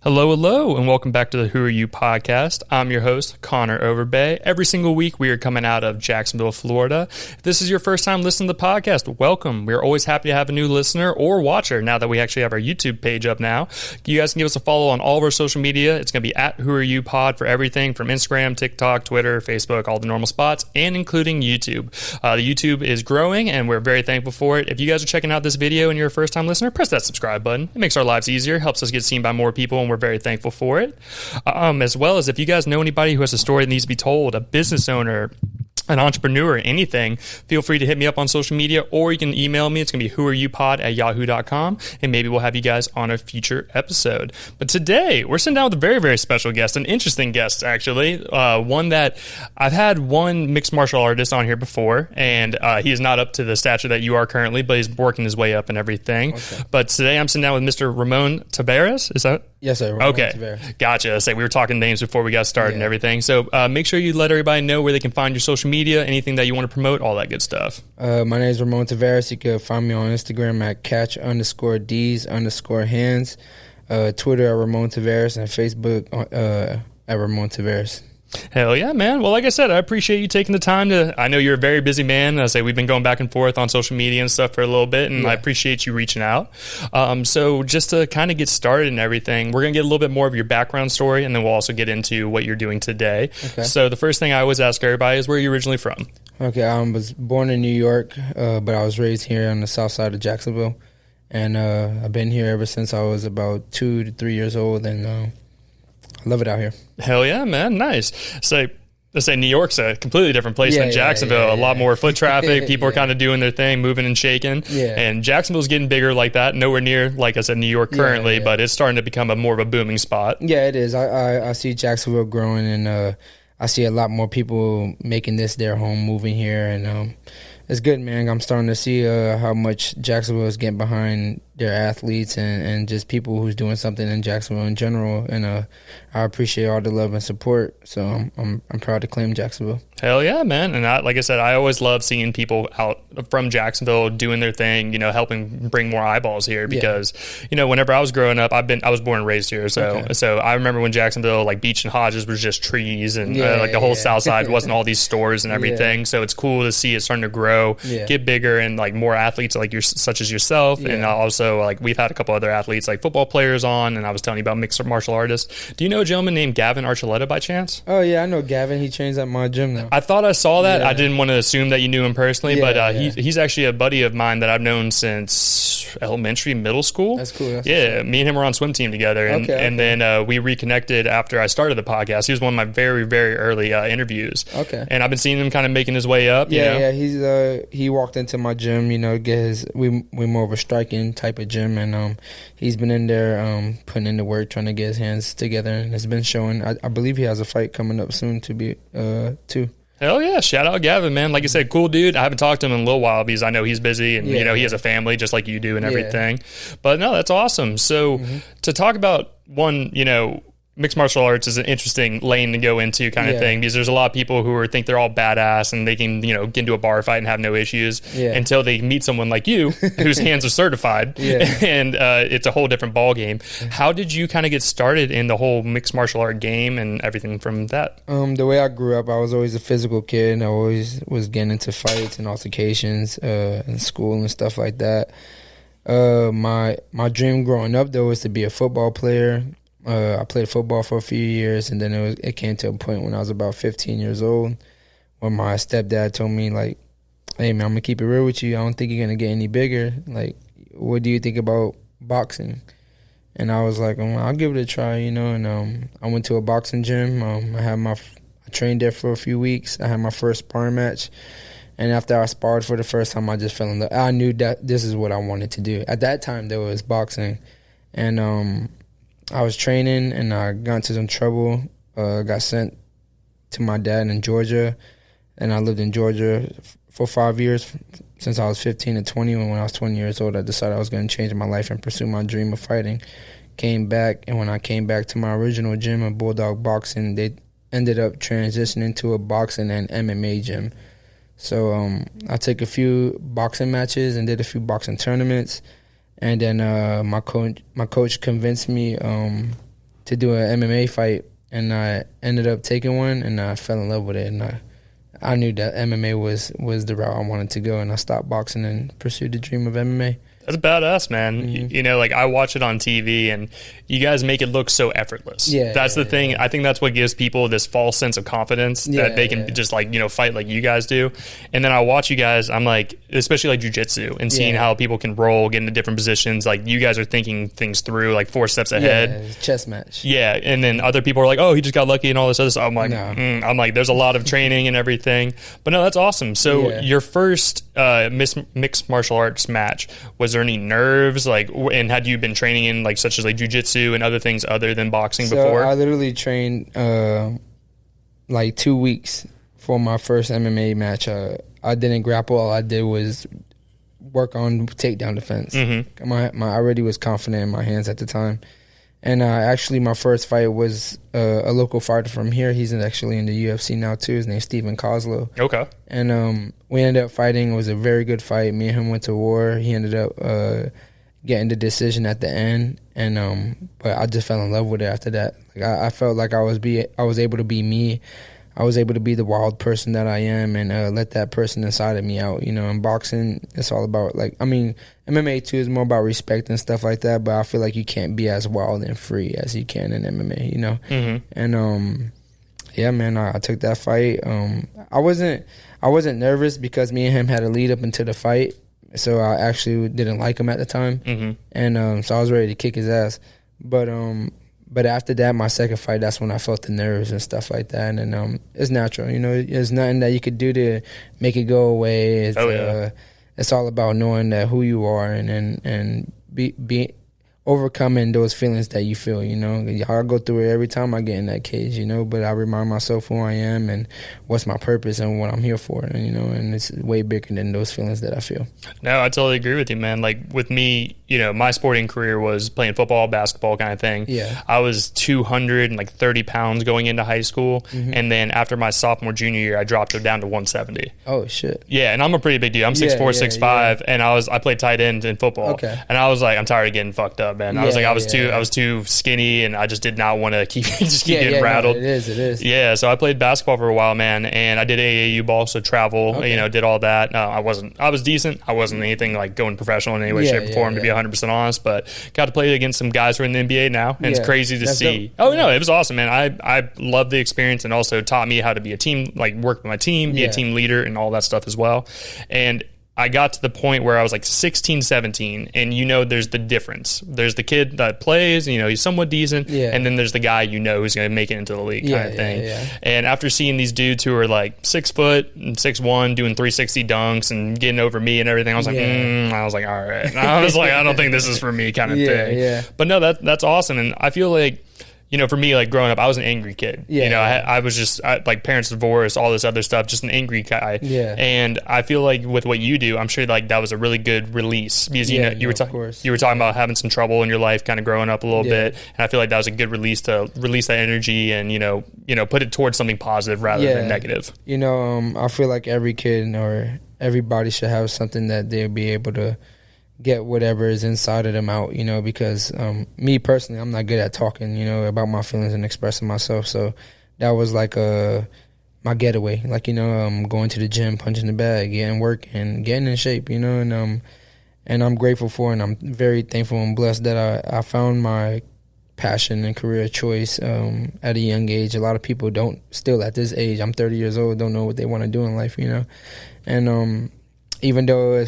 Hello, hello, and welcome back to the Who Are You podcast. I'm your host, Connor Overbay. Every single week, we are coming out of Jacksonville, Florida. If this is your first time listening to the podcast, welcome. We're always happy to have a new listener or watcher now that we actually have our YouTube page up now. You guys can give us a follow on all of our social media. It's going to be at Who Are You Pod for everything from Instagram, TikTok, Twitter, Facebook, all the normal spots, and including YouTube. The YouTube is growing, and we're very thankful for it. If you guys are checking out this video and you're a first-time listener, press that subscribe button. It makes our lives easier, helps us get seen by more people, and we're very thankful for it. As well as if you guys know anybody who has a story that needs to be told, a business owner, an entrepreneur, anything, feel free to hit me up on social media, or you can email me. It's going to be whoareyoupod@yahoo.com, and maybe we'll have you guys on a future episode. But today, we're sitting down with a very, very special guest, an interesting guest, actually. One that I've had one mixed martial artist on here before, and he is not up to the stature that you are currently, but he's working his way up and everything. Okay. But today, I'm sitting down with Mr. Ramon Taveras. Is that? Yes, sir. Ramon okay. Taveras. Gotcha. We were talking names before we got started and everything. So make sure you let everybody know where they can find your social media, anything that you want to promote, all that good stuff. My name is Ramon Taveras. You can find me on Instagram at catch_Ds_hands, Twitter at Ramon Taveras, and Facebook at Ramon Taveras. Hell yeah, man. Well, like I said, I appreciate you taking the time to, I know you're a very busy man. We've been going back and forth on social media and stuff for a little bit, and I appreciate you reaching out. So just to kind of get started and everything, we're going to get a little bit more of your background story, and then we'll also get into what you're doing today. Okay. So the first thing I always ask everybody is, where are you originally from? Okay, I was born in New York, but I was raised here on the south side of Jacksonville, and I've been here ever since I was about 2 to 3 years old, and I love it out here. Hell yeah, man. Nice. So let's say New York's a completely different place than Jacksonville. A lot more foot traffic. People are kind of doing their thing, moving and shaking. Yeah. And Jacksonville's getting bigger like that. Nowhere near, like I said, New York currently, but it's starting to become more of a booming spot. Yeah, it is. I see Jacksonville growing, and I see a lot more people making this their home, moving here, and it's good, man. I'm starting to see how much Jacksonville is getting behind their athletes and just people who's doing something in Jacksonville in general. And I appreciate all the love and support. So I'm proud to claim Jacksonville. Hell yeah, man. And like I said, I always love seeing people out from Jacksonville doing their thing, helping bring more eyeballs here because, whenever I was growing up, I was born and raised here. So I remember when Jacksonville, like Beach and Hodges was just trees and the whole south side wasn't all these stores and everything. So it's cool to see it starting to grow, get bigger, and like more athletes like such as yourself. And also like we've had a couple other athletes like football players on, and I was telling you about mixed martial artists. Do you know a gentleman named Gavin Archuleta by chance? Oh yeah, I know Gavin. He trains at my gym now. I thought I saw that. I didn't want to assume that you knew him personally, but he's actually a buddy of mine that I've known since elementary, middle school. That's cool. Me and him were on swim team together, and then we reconnected after I started the podcast. He was one of my very, very early interviews. Okay. And I've been seeing him kind of making his way up. Yeah. He walked into my gym. We're more of a striking type of gym, and he's been in there putting in the work, trying to get his hands together, and it's been showing. I believe he has a fight coming up soon too. Hell yeah. Shout out Gavin, man. Like I said, cool dude. I haven't talked to him in a little while because I know he's busy and, he has a family just like you do and everything. But no, that's awesome. So to talk about one, mixed martial arts is an interesting lane to go into kind of thing because there's a lot of people who think they're all badass and they can, get into a bar fight and have no issues until they meet someone like you whose hands are certified and it's a whole different ball game. How did you kind of get started in the whole mixed martial art game and everything from that? The way I grew up, I was always a physical kid, and I always was getting into fights and altercations in school and stuff like that. My dream growing up, though, was to be a football player. I played football for a few years, and then it came to a point when I was about 15 years old when my stepdad told me, like, hey, man, I'm going to keep it real with you. I don't think you're going to get any bigger. Like, what do you think about boxing? And I was like, I'll give it a try, and I went to a boxing gym. I trained there for a few weeks. I had my first sparring match, and after I sparred for the first time, I just fell in love. I knew that this is what I wanted to do. At that time, there was boxing, and I was training, and I got into some trouble. Got sent to my dad in Georgia, and I lived in Georgia for 5 years, since I was 15 to 20. When I was 20 years old, I decided I was going to change my life and pursue my dream of fighting. Came back, and when I came back to my original gym of Bulldog Boxing, they ended up transitioning to a boxing and MMA gym. So I took a few boxing matches and did a few boxing tournaments. And then my coach convinced me to do an MMA fight, and I ended up taking one, and I fell in love with it, and I knew that MMA was the route I wanted to go, and I stopped boxing and pursued the dream of MMA. That's badass, man. You know, like I watch it on TV and you guys make it look so effortless. Yeah. That's the thing. I think that's what gives people this false sense of confidence that they can just like, you know, fight like you guys do. And then I watch you guys, I'm like, especially like jiu-jitsu and seeing how people can roll, get into different positions. Like you guys are thinking things through like 4 steps ahead. Yeah, chess match. Yeah. And then other people are like, oh, he just got lucky and all this other stuff. I'm like, I'm like, there's a lot of training and everything. But no, that's awesome. So your first mixed martial arts match, was there any nerves, like, and had you been training in like such as like jiu-jitsu and other things other than boxing before? I literally trained like 2 weeks for my first MMA match. I didn't grapple. All I did was work on takedown defense. I already was confident in my hands at the time. And actually, my first fight was a local fighter from here. He's actually in the UFC now, too. His name's Steven Kozlow. Okay. And we ended up fighting. It was a very good fight. Me and him went to war. He ended up getting the decision at the end. And but I just fell in love with it after that. Like I felt like I was able to be me. I was able to be the wild person that I am and let that person inside of me out. You know, in boxing, it's all about, like, I mean, MMA too is more about respect and stuff like that, but I feel like you can't be as wild and free as you can in MMA, you know? And, yeah, man, I took that fight. I wasn't nervous because me and him had a lead up into the fight, so I actually didn't like him at the time. And so I was ready to kick his ass. But after that, my second fight, that's when I felt the nerves and stuff like that. And it's natural, you know. There's nothing that you could do to make it go away. It's all about knowing that who you are and be overcoming those feelings that you feel, you know. I go through it every time I get in that cage, you know, but I remind myself who I am and what's my purpose and what I'm here for, and, you know, and it's way bigger than those feelings that I feel. No, I totally agree with you, man. Like with me, you know, my sporting career was playing football, basketball kind of thing. Yeah. I was 230 pounds going into high school, and then after my sophomore, junior year, I dropped it down to 170. Oh, shit. Yeah, and I'm a pretty big dude. I'm 6'4", 6'5", and I played tight end in football. Okay. And I was like, I'm tired of getting fucked up, man. I was too skinny, and I just did not want to keep getting rattled. No, it is. Yeah, so I played basketball for a while, man, and I did AAU ball, so travel, you know, did all that. I was decent. I wasn't anything like going professional in any way, shape, or form, to be 100% honest, but got to play against some guys who are in the NBA now, and it's crazy to see. Dope. Oh, no, it was awesome, man. I loved the experience, and also taught me how to be a team, like work with my team, be a team leader, and all that stuff as well. And I got to the point where I was like 16, 17, and you know there's the difference. There's the kid that plays, you know, he's somewhat decent, and then there's the guy you know who's going to make it into the league kind of thing. And after seeing these dudes who are like 6 foot and 6'1", doing 360 dunks and getting over me and everything, I was like, I was like, all right. And I was like, I don't think this is for me kind of thing. But no, that's awesome, and I feel like, you know, for me, like growing up, I was an angry kid. You know, I was just like parents divorced, all this other stuff, just an angry guy. And I feel like with what you do, I'm sure like that was a really good release because you know you were talking about having some trouble in your life, kind of growing up a little bit, and I feel like that was a good release to release that energy and you know put it towards something positive rather than negative. You know, I feel like every kid or everybody should have something that they'll be able to get whatever is inside of them out, you know, because me personally, I'm not good at talking, you know, about my feelings and expressing myself. So that was like my getaway, like, you know, going to the gym, punching the bag, getting work and getting in shape, you know, and I'm grateful for, and I'm very thankful and blessed that I found my passion and career choice at a young age. A lot of people don't, still at this age, I'm 30 years old, don't know what they want to do in life, you know, and even though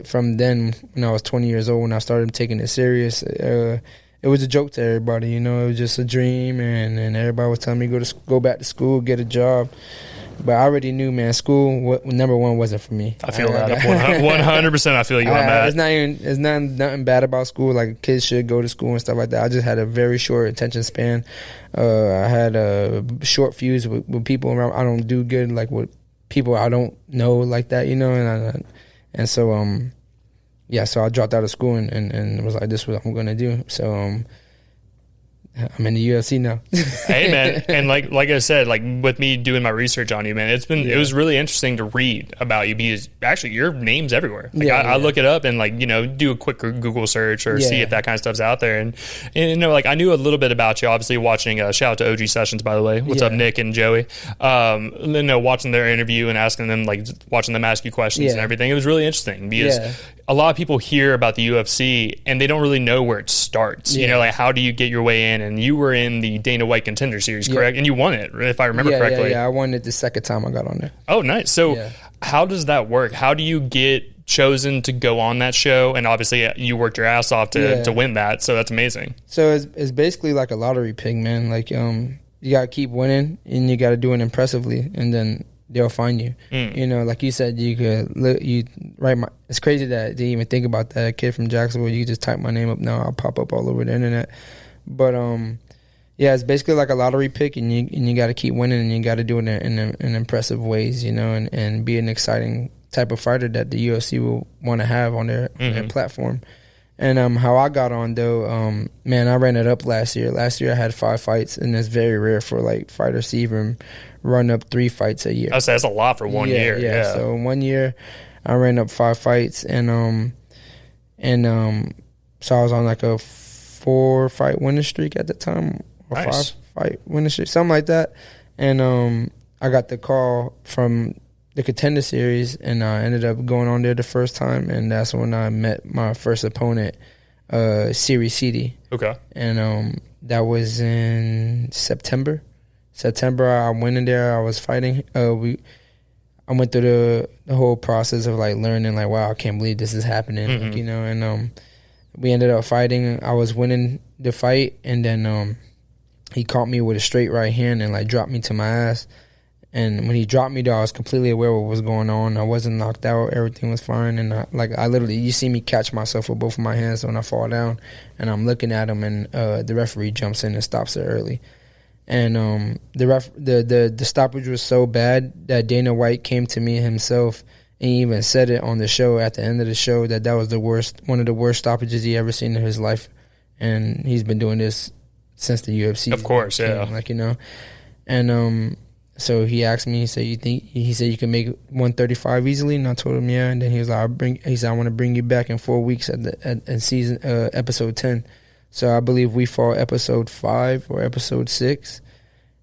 from then, when I was 20 years old, when I started taking it serious, it was a joke to everybody. You know, it was just a dream, and everybody was telling me go back to school, get a job. But I already knew, man, school, number one, wasn't for me. I feel that. 100% I feel you on that. It's nothing bad about school. Like, kids should go to school and stuff like that. I just had a very short attention span. I had a short fuse with people around. I don't do good, like, with people I don't know like that, you know, and so so I dropped out of school and was like, this is what I'm gonna do. So I'm in the UFC now. Hey man, and like I said, like with me doing my research on you, man, it was really interesting to read about you because actually your name's everywhere. Like I look it up and like do a quick Google search or see if that kind of stuff's out there. And like I knew a little bit about you, obviously watching. Shout out to OG Sessions, by the way. What's up, Nick and Joey? Watching their interview and asking them, like watching them ask you questions and everything. It was really interesting because a lot of people hear about the UFC and they don't really know where it starts. Like how do you get your way in? And you were in the Dana White Contender Series, correct? And you won it, if I remember correctly. Yeah, I won it the second time I got on there. Oh, nice. So how does that work? How do you get chosen to go on that show? And obviously you worked your ass off to win that, so that's amazing. So it's basically like a lottery pick, man. Like you got to keep winning and you got to do it impressively, and then they'll find you. Like you said, you could write my. It's crazy that they even think about that. A kid from Jacksonville, you just type my name up now, I'll pop up all over the internet. But it's basically like a lottery pick, and you got to keep winning, and you got to do it in impressive ways, and be an exciting type of fighter that the UFC will want to have on their platform. And how I got on though, man, I ran it up last year. Last year I had 5 fights, and it's very rare for like fighters to even run up 3 fights a year. That's a lot for 1 year. Yeah. So in 1 year, I ran up 5 fights, and so I was on like a 4-fight winning streak at the time, or nice. 5-fight winning streak, something like that. And I got the call from the Contender Series, and I ended up going on there the first time, and that's when I met my first opponent, Siri City. Okay. And that was in September. I went in there. I was fighting. I went through the whole process of like learning, like, wow, I can't believe this is happening, and we ended up fighting. I was winning the fight, and then he caught me with a straight right hand and like dropped me to my ass. And when he dropped me, though, I was completely aware of what was going on. I wasn't knocked out. Everything was fine. And I literally, you see me catch myself with both of my hands when I fall down, and I'm looking at him, and the referee jumps in and stops it early. And the stoppage was so bad that Dana White came to me himself, and he even said it on the show at the end of the show that was one of the worst stoppages he ever seen in his life. And he's been doing this since the UFC. Of course, yeah. And so he asked me, he said you can make 135 easily, and I told him yeah. And then he was like, I want to bring you back in 4 weeks at season episode 10. So I believe we fought episode 5 or episode 6.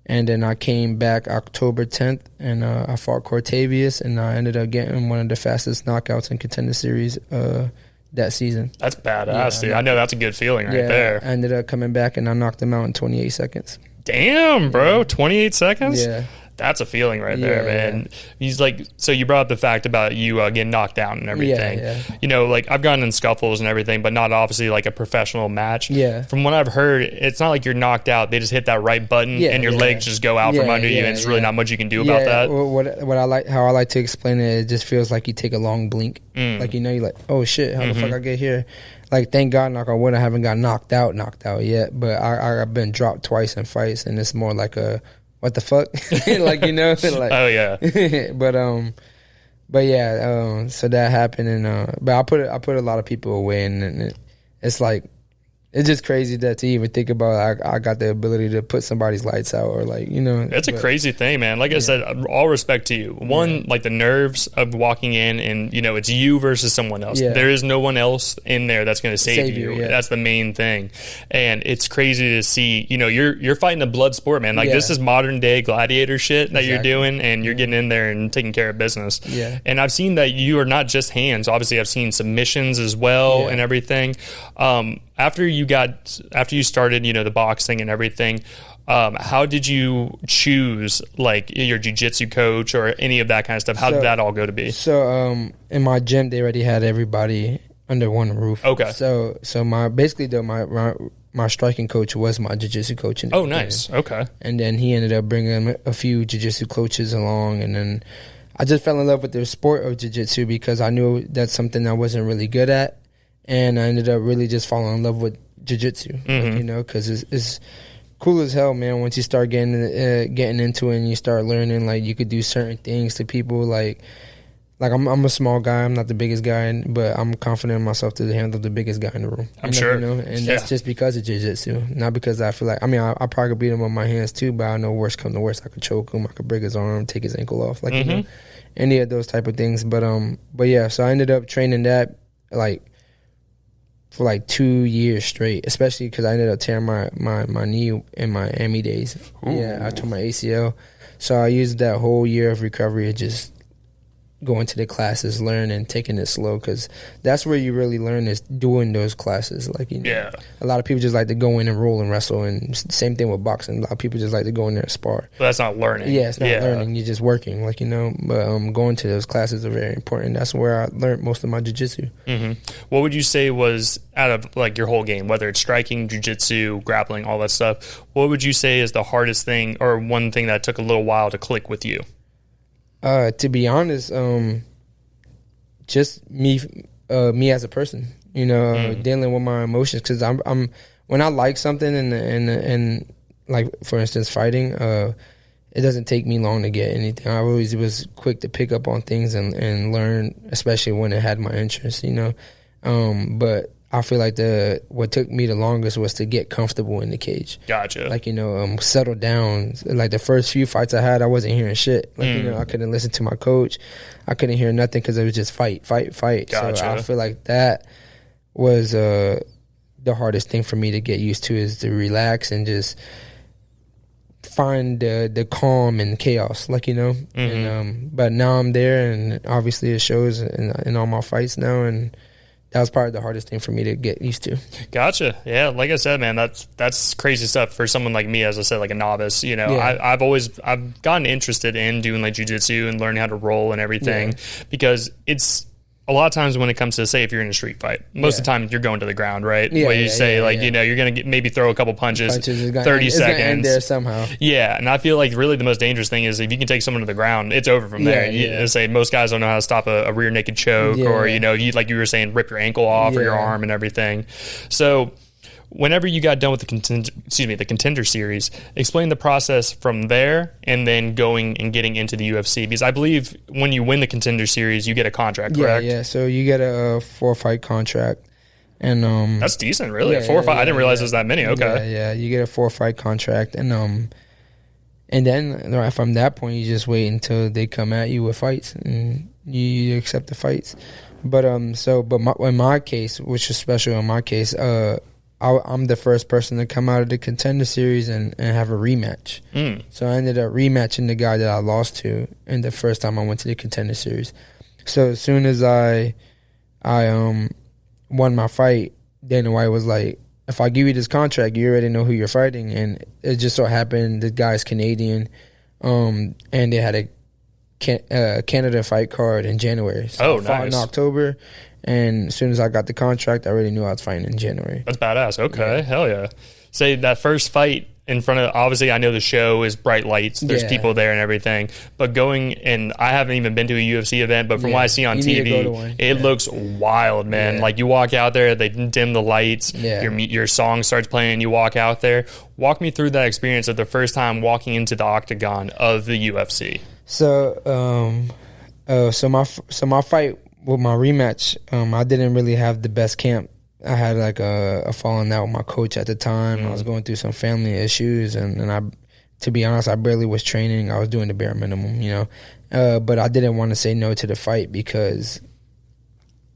And then I came back October 10th, and I fought Cortavius, and I ended up getting one of the fastest knockouts in Contender Series that season. That's badass, dude. I know that's a good feeling right there. I ended up coming back, and I knocked him out in 28 seconds. Damn, bro. 28 seconds? Yeah. That's a feeling right there, man. He's like, so you brought up the fact about you getting knocked down and everything. Like I've gotten in scuffles and everything, but not obviously like a professional match. Yeah. From what I've heard, it's not like you're knocked out. They just hit that right button and your legs just go out from under you, and it's really not much you can do about that. How I like to explain it just feels like you take a long blink. Like, you're like, oh shit, how the fuck I get here? Like, thank God, knock on wood, I haven't got knocked out yet, but I've been dropped twice in fights, and it's more like a, what the fuck? Like, like, oh yeah. but yeah, so that happened, and but I put a lot of people away, and it's like, it's just crazy that to even think about I got the ability to put somebody's lights out, or like, It's a crazy thing, man. Like I said, all respect to you. One, like the nerves of walking in and, it's you versus someone else. There is no one else in there that's going to save you. That's the main thing. And it's crazy to see, you're fighting a blood sport, man. Like this is modern day gladiator shit that you're doing, and you're getting in there and taking care of business. Yeah. And I've seen that you are not just hands. Obviously, I've seen submissions as well and everything. After you started, the boxing and everything, how did you choose like your jiu-jitsu coach or any of that kind of stuff? How did that all go to be? So in my gym, they already had everybody under one roof. Okay. So my striking coach was my jiu-jitsu coach. Oh, nice. Okay. And then he ended up bringing a few jiu-jitsu coaches along, and then I just fell in love with the sport of jiu-jitsu because I knew that's something I wasn't really good at. And I ended up really just falling in love with jiu-jitsu, because it's cool as hell, man. Once you start getting into it and you start learning, like, you could do certain things to people, like like I'm a small guy. I'm not the biggest guy, but I'm confident in myself to handle the biggest guy in the room. I'm sure. And that's just because of jiu-jitsu, not because I feel like, I mean, I probably could beat him with my hands too, but I know worst come to worst, I could choke him, I could break his arm, take his ankle off, like, you know, any of those type of things. But yeah, so I ended up training that like for like 2 years straight, especially because I ended up tearing my knee in my AMI days. Ooh. Yeah, I tore my ACL. So I used that whole year of recovery to just going to the classes, learn, and taking it slow, because that's where you really learn, is doing those classes. Like, you know, a lot of people just like to go in and roll and wrestle, and same thing with boxing. A lot of people just like to go in there and spar. But that's not learning. Yeah, it's not learning. You're just working, like, you know. But going to those classes are very important. That's where I learned most of my jiu-jitsu. What would you say was, out of like your whole game, whether it's striking, jiu-jitsu, grappling, all that stuff, what would you say is the hardest thing, or one thing that took a little while to click with you? To be honest, just me as a person, you know, dealing with my emotions. Because I'm when I like something and like, for instance, fighting, it doesn't take me long to get anything. I always was quick to pick up on things and learn, especially when it had my interest, you know. But I feel like what took me the longest was to get comfortable in the cage. Gotcha. Like, you know, settle down. Like the first few fights I had, I wasn't hearing shit. Like, you know, I couldn't listen to my coach. I couldn't hear nothing because it was just fight. Gotcha. So I feel like that was the hardest thing for me to get used to, is to relax and just find the calm in chaos, like, you know. And but now I'm there, and obviously it shows in all my fights now, and that was probably the hardest thing for me to get used to. Gotcha. Yeah, like I said, man, that's crazy stuff for someone like me, as I said, like a novice. You know, I've gotten interested in doing like jiu-jitsu and learning how to roll and everything, because it's a lot of times when it comes to, say, if you're in a street fight, most of the time you're going to the ground, right? Where you say, like, you know, you're going to maybe throw a couple punches 30 seconds. End there somehow. Yeah, and I feel like really the most dangerous thing is if you can take someone to the ground, it's over from there. You say most guys don't know how to stop a rear naked choke, or, you know, like you were saying, rip your ankle off or your arm and everything. So whenever you got done with the contender series, explain the process from there and then going and getting into the UFC, because I believe when you win the contender series, you get a contract, correct? Yeah. So you get a 4-fight contract, and that's decent, really. 4 or 5. I didn't realize there's that many. Okay. Yeah. You get a 4-fight contract, and then right from that point, you just wait until they come at you with fights, and you accept the fights. But in my case, which is special in my case, I'm the first person to come out of the contender series and have a rematch. So I ended up rematching the guy that I lost to in the first time I went to the contender series. So as soon as I won my fight, Dana White was like, if I give you this contract, you already know who you're fighting. And it just so happened the guy's Canadian, and they had a Canada fight card in January. So I fought in October. And as soon as I got the contract, I already knew I was fighting in January. That's badass. Okay, hell yeah. Say that first fight in front of, obviously I know the show is bright lights, there's people there and everything, but going, and I haven't even been to a UFC event, but from what I see on TV, it looks wild, man. Like you walk out there, they dim the lights, your song starts playing, and you walk out there. Walk me through that experience of the first time walking into the octagon of the UFC. So my fight with my rematch, I didn't really have the best camp. I had like a falling out with my coach at the time. I was going through some family issues, and I, to be honest, I barely was training. I was doing the bare minimum, you know. But I didn't want to say no to the fight because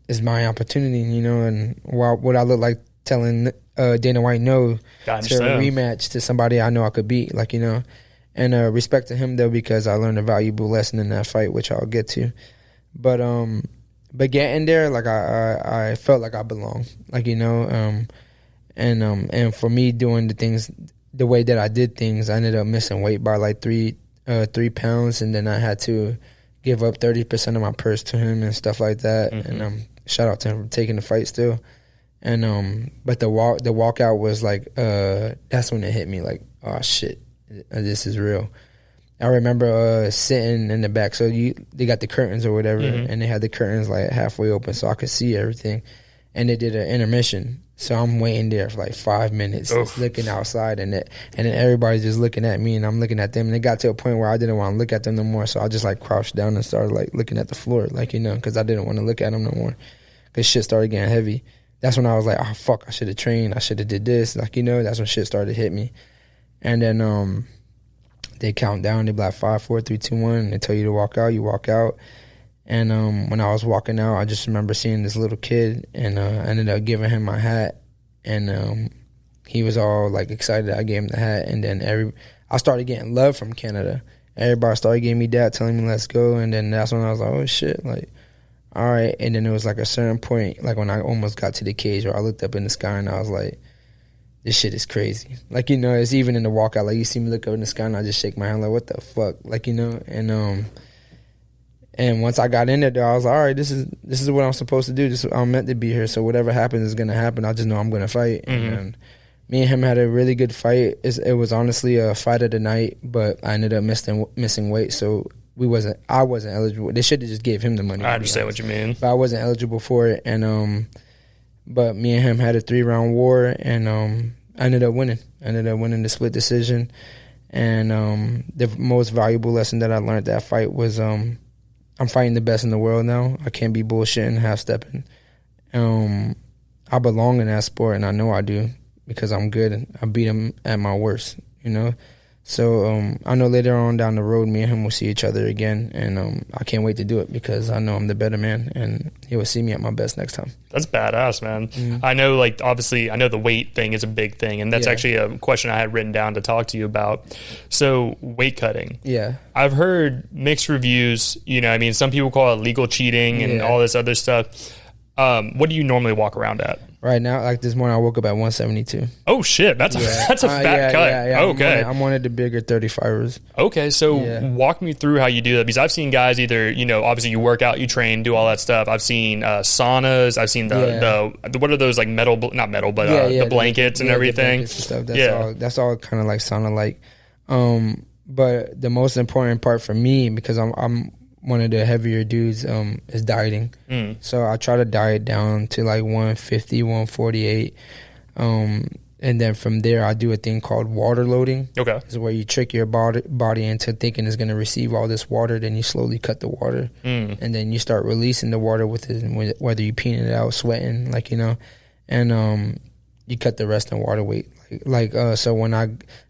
it's my opportunity, you know. And what I look like telling Dana White no to a rematch to somebody I know I could beat, like, you know. And respect to him though, because I learned a valuable lesson in that fight, which I'll get to. But getting there, like I felt like I belonged, like, you know, and for me doing the things the way that I did things, I ended up missing weight by like 3 pounds, and then I had to give up 30% of my purse to him and stuff like that. And shout out to him for taking the fight still. And but the walkout was like that's when it hit me, like, oh shit, this is real. I remember sitting in the back. So they got the curtains or whatever, and they had the curtains like halfway open so I could see everything. and they did an intermission. So I'm waiting there for like 5 minutes, just looking outside, and then everybody's just looking at me, and I'm looking at them. And it got to a point where I didn't want to look at them no more, so I just like crouched down and started like looking at the floor, like, you know, because I didn't want to look at them no more, because shit started getting heavy. That's when I was like, oh fuck, I should have trained, I should have did this, like, you know. That's when shit started to hit me. And then they count down, they be like 5, 4, 3, 2, 1, and they tell you to walk out. You walk out. And when I was walking out, I just remember seeing this little kid, and I ended up giving him my hat, and he was all like excited I gave him the hat. And then I started getting love from Canada. Everybody started giving me that, telling me let's go. And then that's when I was like, oh shit, like, all right. And then it was like a certain point, like when I almost got to the cage, where I looked up in the sky and I was like, this shit is crazy. Like, you know, it's even in the walkout, like you see me look up in the sky and I just shake my hand like, what the fuck, like, you know. And once I got in there, I was like, all right, this is what I'm supposed to do. I'm meant to be here. So whatever happens is going to happen. I just know I'm going to fight. Mm-hmm. And me and him had a really good fight. It was honestly a fight of the night, but I ended up missing weight. So I wasn't eligible. They should have just gave him the money. I understand what you mean. But I wasn't eligible for it. And but me and him had a 3-round war, and I ended up winning. I ended up winning the split decision. And the most valuable lesson that I learned that fight was I'm fighting the best in the world now. I can't be bullshitting, half-stepping. I belong in that sport, and I know I do, because I'm good, and I beat him at my worst, you know? So I know later on down the road, me and him will see each other again, and I can't wait to do it, because I know I'm the better man, and he will see me at my best next time. That's badass, man. Mm-hmm. I know, like, obviously, I know the weight thing is a big thing, and that's actually a question I had written down to talk to you about. So, weight cutting. Yeah. I've heard mixed reviews, you know, I mean, some people call it legal cheating and all this other stuff. What do you normally walk around at? Right now, like this morning, I woke up at 172. Oh shit, that's a fat cut. Yeah. Okay, I'm one of the bigger 35ers. Okay, so walk me through how you do that, because I've seen guys either, you know, obviously you work out, you train, do all that stuff. I've seen saunas. I've seen the what are those, like not metal, but the blankets and everything. The blankets and stuff. That's all kind of like sauna like. But the most important part for me, because I'm one of the heavier dudes, is dieting. So I try to diet down to like 150, 148. And then from there, I do a thing called water loading. Okay. It's where you trick your body into thinking it's going to receive all this water. Then you slowly cut the water. And then you start releasing the water with it, whether you peeing it out, sweating, like, you know. And you cut the rest in water weight. So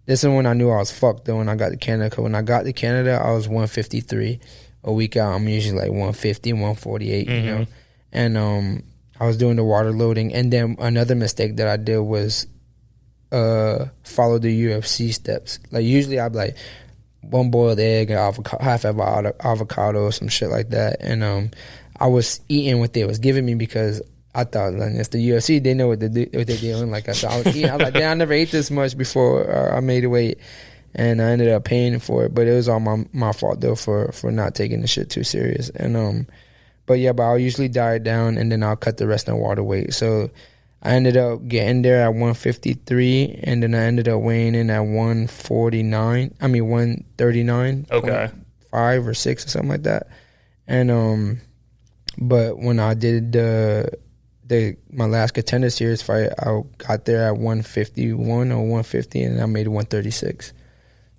this is when I knew I was fucked, though, when I got to Canada. Because when I got to Canada, I was 153. A week out, I'm usually like 150, 148, you know. And I was doing the water loading. And then another mistake that I did was follow the UFC steps. Like, usually I'd be like, one boiled egg, half avocado, or some shit like that. And I was eating what they was giving me, because I thought, like, it's the UFC, they know what they're doing. Like, I was eating. I was like, damn, I never ate this much before I made the weight. And I ended up paying for it, but it was all my fault, though, for not taking the shit too serious. And but I'll usually diet down, and then I'll cut the rest in water weight. So I ended up getting there at 153, and then I ended up weighing in at 139. Okay, 5 or 6 or something like that. And but when I did my last Contender Series fight, I got there at 151 or 150, and I made 136.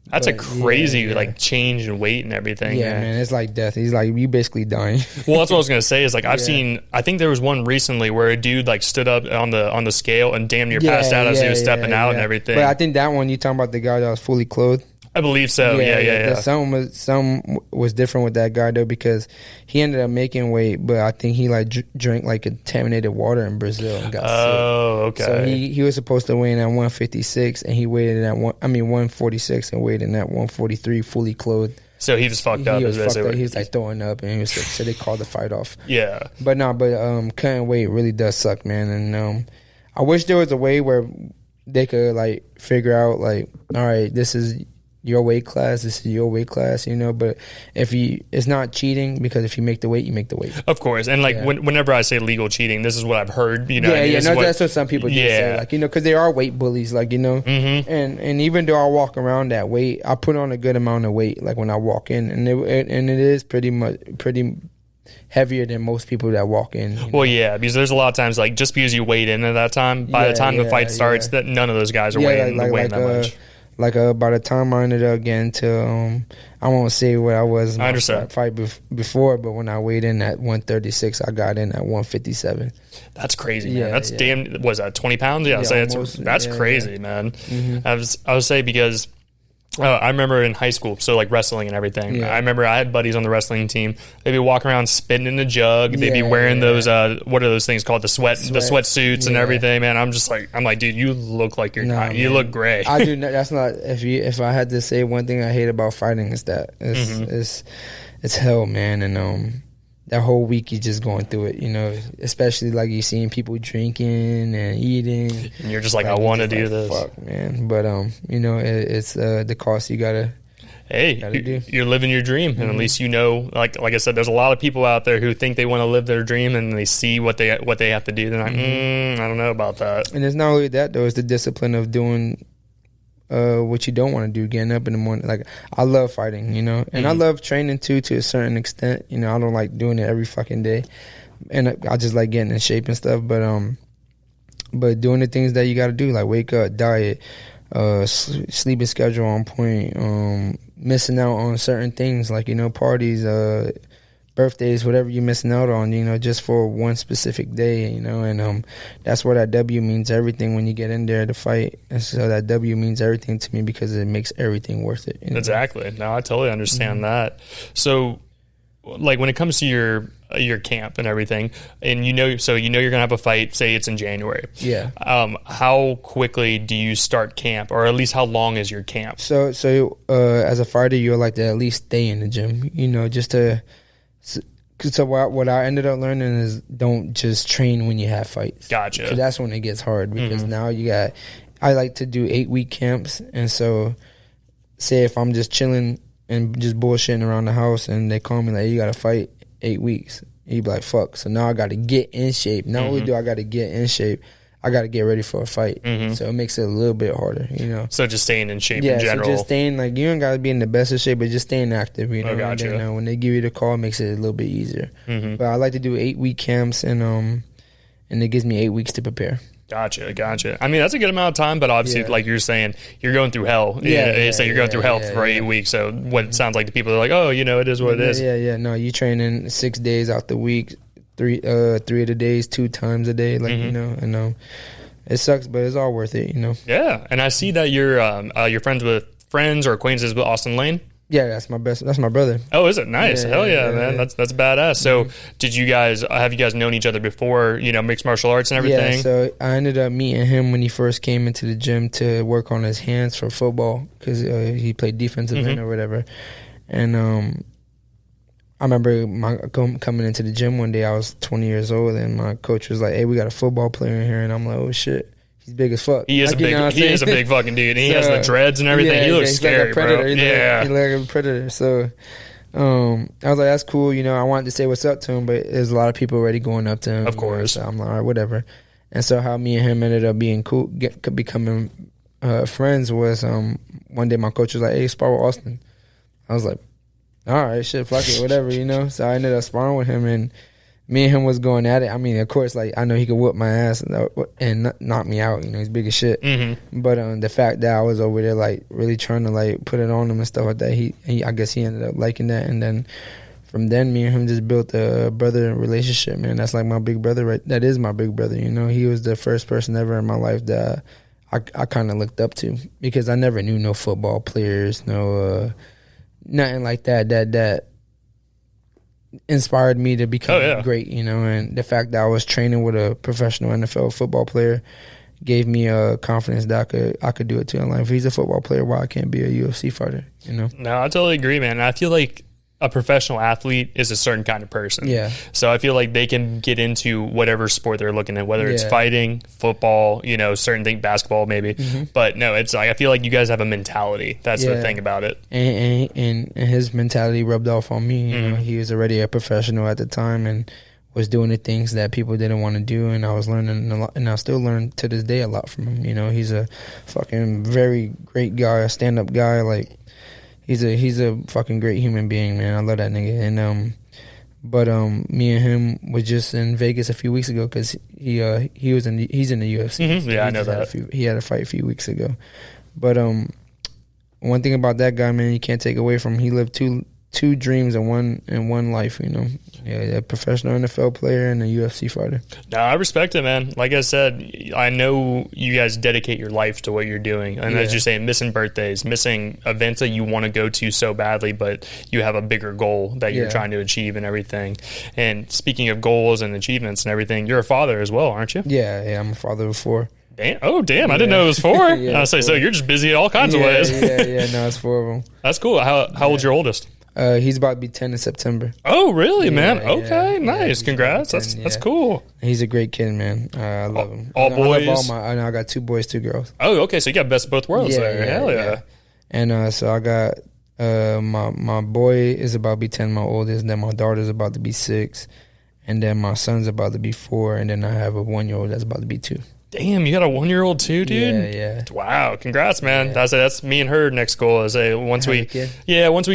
That's a crazy like change in weight and everything. Yeah, man, it's like death. He's like, you basically dying. Well, that's what I was gonna say. Is like I've seen. I think there was one recently where a dude like stood up on the scale and damn near passed out as he was stepping out and everything. But I think that one you talking about the guy that was fully clothed. I believe so. Yeah. Something was different with that guy, though, because he ended up making weight, but I think he like drank like contaminated water in Brazil and got sick. Oh, okay. So he was supposed to weigh in at 156, and he weighed in at 146 and weighed in at 143 fully clothed. So he was fucked up. He was like throwing up, and he was sick, so they called the fight off. Yeah. But cutting weight really does suck, man. And I wish there was a way where they could like figure out like, all right, this is your weight class, this is your weight class, you know. But it's not cheating, because if you make the weight, you make the weight. Of course. And like whenever I say legal cheating, this is what I've heard, you know. That's what some people do say, like, you know, because they are weight bullies, like, you know. Mm-hmm. And even though I walk around that weight, I put on a good amount of weight, like when I walk in, and it is pretty heavier than most people that walk in. Well, yeah, because there's a lot of times, like, just because you weighed in at that time, by the time the fight starts, that none of those guys are weighing that much. Like by the time I ended up getting to, I won't say what I was in my fight before, but when I weighed in at 136, I got in at 157. That's crazy, man. That's damn. Was that 20 pounds? Yeah, that's crazy, man. Mm-hmm. I would say because. I remember in high school, so like wrestling and everything. Yeah. I remember I had buddies on the wrestling team. They'd be walking around spitting in the jug. They'd be wearing those what are those things called? The sweatsuits and everything. Man, I'm like, dude, you look like you look great. I do. That's not. If I had to say one thing I hate about fighting is that it's hell, man, and that whole week you're just going through it, especially like you're seeing people drinking and eating. And you're just like, I want to do this. Fuck, man. But, it's the cost you got to do. You're living your dream. And at least like I said, there's a lot of people out there who think they want to live their dream and they see what they have to do. They're like, I don't know about that. And it's not only that, though. It's the discipline of doing what you don't want to do, getting up in the morning. Like, I love fighting, and I love training too, to a certain extent. I don't like doing it every fucking day, and I just like getting in shape and stuff. But doing the things that you got to do, like wake up, diet, sleeping schedule on point, missing out on certain things like parties, birthdays, whatever you're missing out on, just for one specific day, and that's where that W means everything when you get in there to fight. And so that W means everything to me because it makes everything worth it. Exactly. No, I totally understand that. So, like, when it comes to your camp and everything, and you're gonna have a fight, say it's in January. Yeah. How quickly do you start camp, or at least how long is your camp? So as a fighter, you'll like to at least stay in the gym, just to. So what I ended up learning is don't just train when you have fights. Gotcha. Because that's when it gets hard, because now I like to do 8-week camps. And so say if I'm just chilling and just bullshitting around the house and they call me like, you got to fight 8 weeks. And you be like, fuck. So now I got to get in shape. Not only do I got to get in shape, I got to get ready for a fight. So it makes it a little bit harder, So just staying in shape in general. So just staying, like, you don't got to be in the best of shape, but just staying active, Gotcha. And then, when they give you the call, it makes it a little bit easier. But I like to do 8-week camps, and it gives me 8 weeks to prepare. Gotcha. I mean, that's a good amount of time, but obviously, like you're saying, you're going through hell. You're going through hell for 8 weeks. So what it sounds like to people are like, oh, it is what it is. Yeah. No, you training 6 days out the week, three of the days, 2 times a day, like, and it sucks, but it's all worth it, Yeah, and I see that you're friends or acquaintances with Austin Lane. Yeah, that's my brother. Oh, is it? Nice. Hell yeah, man. Yeah. That's badass. So, have you guys known each other before, mixed martial arts and everything? Yeah, so I ended up meeting him when he first came into the gym to work on his hands for football, because he played defensive end or whatever. And I remember coming into the gym one day. I was 20 years old, and my coach was like, hey, we got a football player in here. And I'm like, oh, shit. He's big as fuck. He is a big fucking dude. And he has the dreads and everything. He looks scary, like a predator, bro. He's like a predator. So I was like, that's cool. I wanted to say what's up to him, but there's a lot of people already going up to him. Of course. So I'm like, all right, whatever. And so how me and him ended up being cool, becoming friends was one day my coach was like, hey, spar with Austin. I was like, all right, shit, fuck it, whatever, So I ended up sparring with him, and me and him was going at it. I mean, of course, like, I know he could whoop my ass and knock me out. He's big as shit. But the fact that I was over there, like, really trying to, like, put it on him and stuff like that, he I guess he ended up liking that. And then from then, me and him just built a brother relationship, man. That's like my big brother, right? That is my big brother, He was the first person ever in my life that I kind of looked up to, because I never knew no football players, nothing like that inspired me to become great, and the fact that I was training with a professional NFL football player gave me a confidence that I could do it too. Like, if he's a football player, why I can't be a UFC fighter, No, I totally agree, man. I feel like a professional athlete is a certain kind of person. Yeah. So I feel like they can get into whatever sport they're looking at, whether it's fighting, football, certain thing, basketball maybe. But no, it's like, I feel like you guys have a mentality. That's the thing about it. And his mentality rubbed off on me. He was already a professional at the time and was doing the things that people didn't want to do, and I was learning a lot, and I still learn to this day a lot from him. He's a fucking very great guy, a stand-up guy, like. He's a fucking great human being, man. I love that nigga. And But me and him was just in Vegas a few weeks ago because he's in the UFC. Mm-hmm. Yeah, I know that. He had a fight a few weeks ago. But one thing about that guy, man, you can't take away from him. He lived two dreams in one life, you know. Yeah, a professional NFL player and a UFC fighter. No, I respect it, man. Like I said, I know you guys dedicate your life to what you're doing. And as you're saying, missing birthdays, missing events that you want to go to so badly, but you have a bigger goal that you're trying to achieve and everything. And speaking of goals and achievements and everything, you're a father as well, aren't you? Yeah, I'm a father of 4. Damn. Oh, damn. I didn't know it was 4. I was like, so you're just busy in all kinds of ways. No, it's 4 of them. That's cool. How old's your oldest? He's about to be 10 in September. Oh, really, man? Okay, nice. Congrats. 10, that's cool. He's a great kid, man. I love him. All boys? I got 2 boys, 2 girls. Oh, okay. So you got best of both worlds there. Hell yeah. And so I got my boy is about to be 10, my oldest. Then my daughter's about to be 6. And then my son's about to be 4. And then I have a 1-year-old that's about to be 2. Damn, you got a 1-year-old too, dude? Yeah. Wow, congrats, man. That's me and her next goal is once we can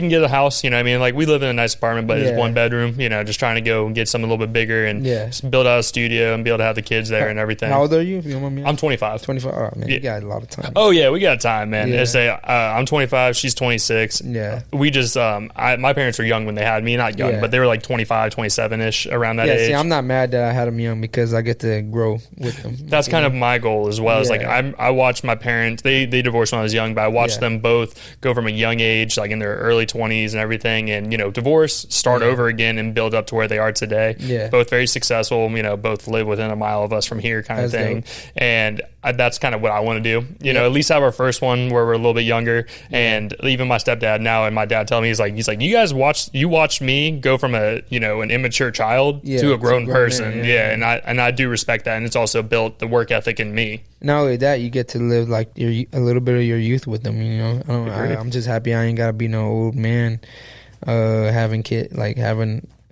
get a house, you know what I mean? Like we live in a nice apartment, but it's 1 bedroom, you know, just trying to go and get something a little bit bigger and just build out a studio and be able to have the kids there and everything. How old are you, if you don't mind me asking? I'm 25. 25? Oh, man, you got a lot of time. Oh, yeah, we got time, man. I'm 25, she's 26. Yeah. We just, my parents were young when they had me, not young, but they were like 25, 27-ish, around that age. See, I'm not mad that I had them young because I get to grow with them. That's kind of my goal as well. It's like I watched my parents. They divorced when I was young, but I watched them both go from a young age, like in their early 20s and everything, and divorce, start over again, and build up to where they are today. Yeah. Both very successful. Both live within a mile of us from here, kind of thing. Dope. And that's kind of what I want to do. At least have our first one where we're a little bit younger. And even my stepdad now and my dad tell me he's like you guys watched me go from an immature child to a grown person. And I do respect that, and it's also built the work ethic in me. Not only that, you get to live like a little bit of your youth with them. I'm just happy I ain't gotta be no old man having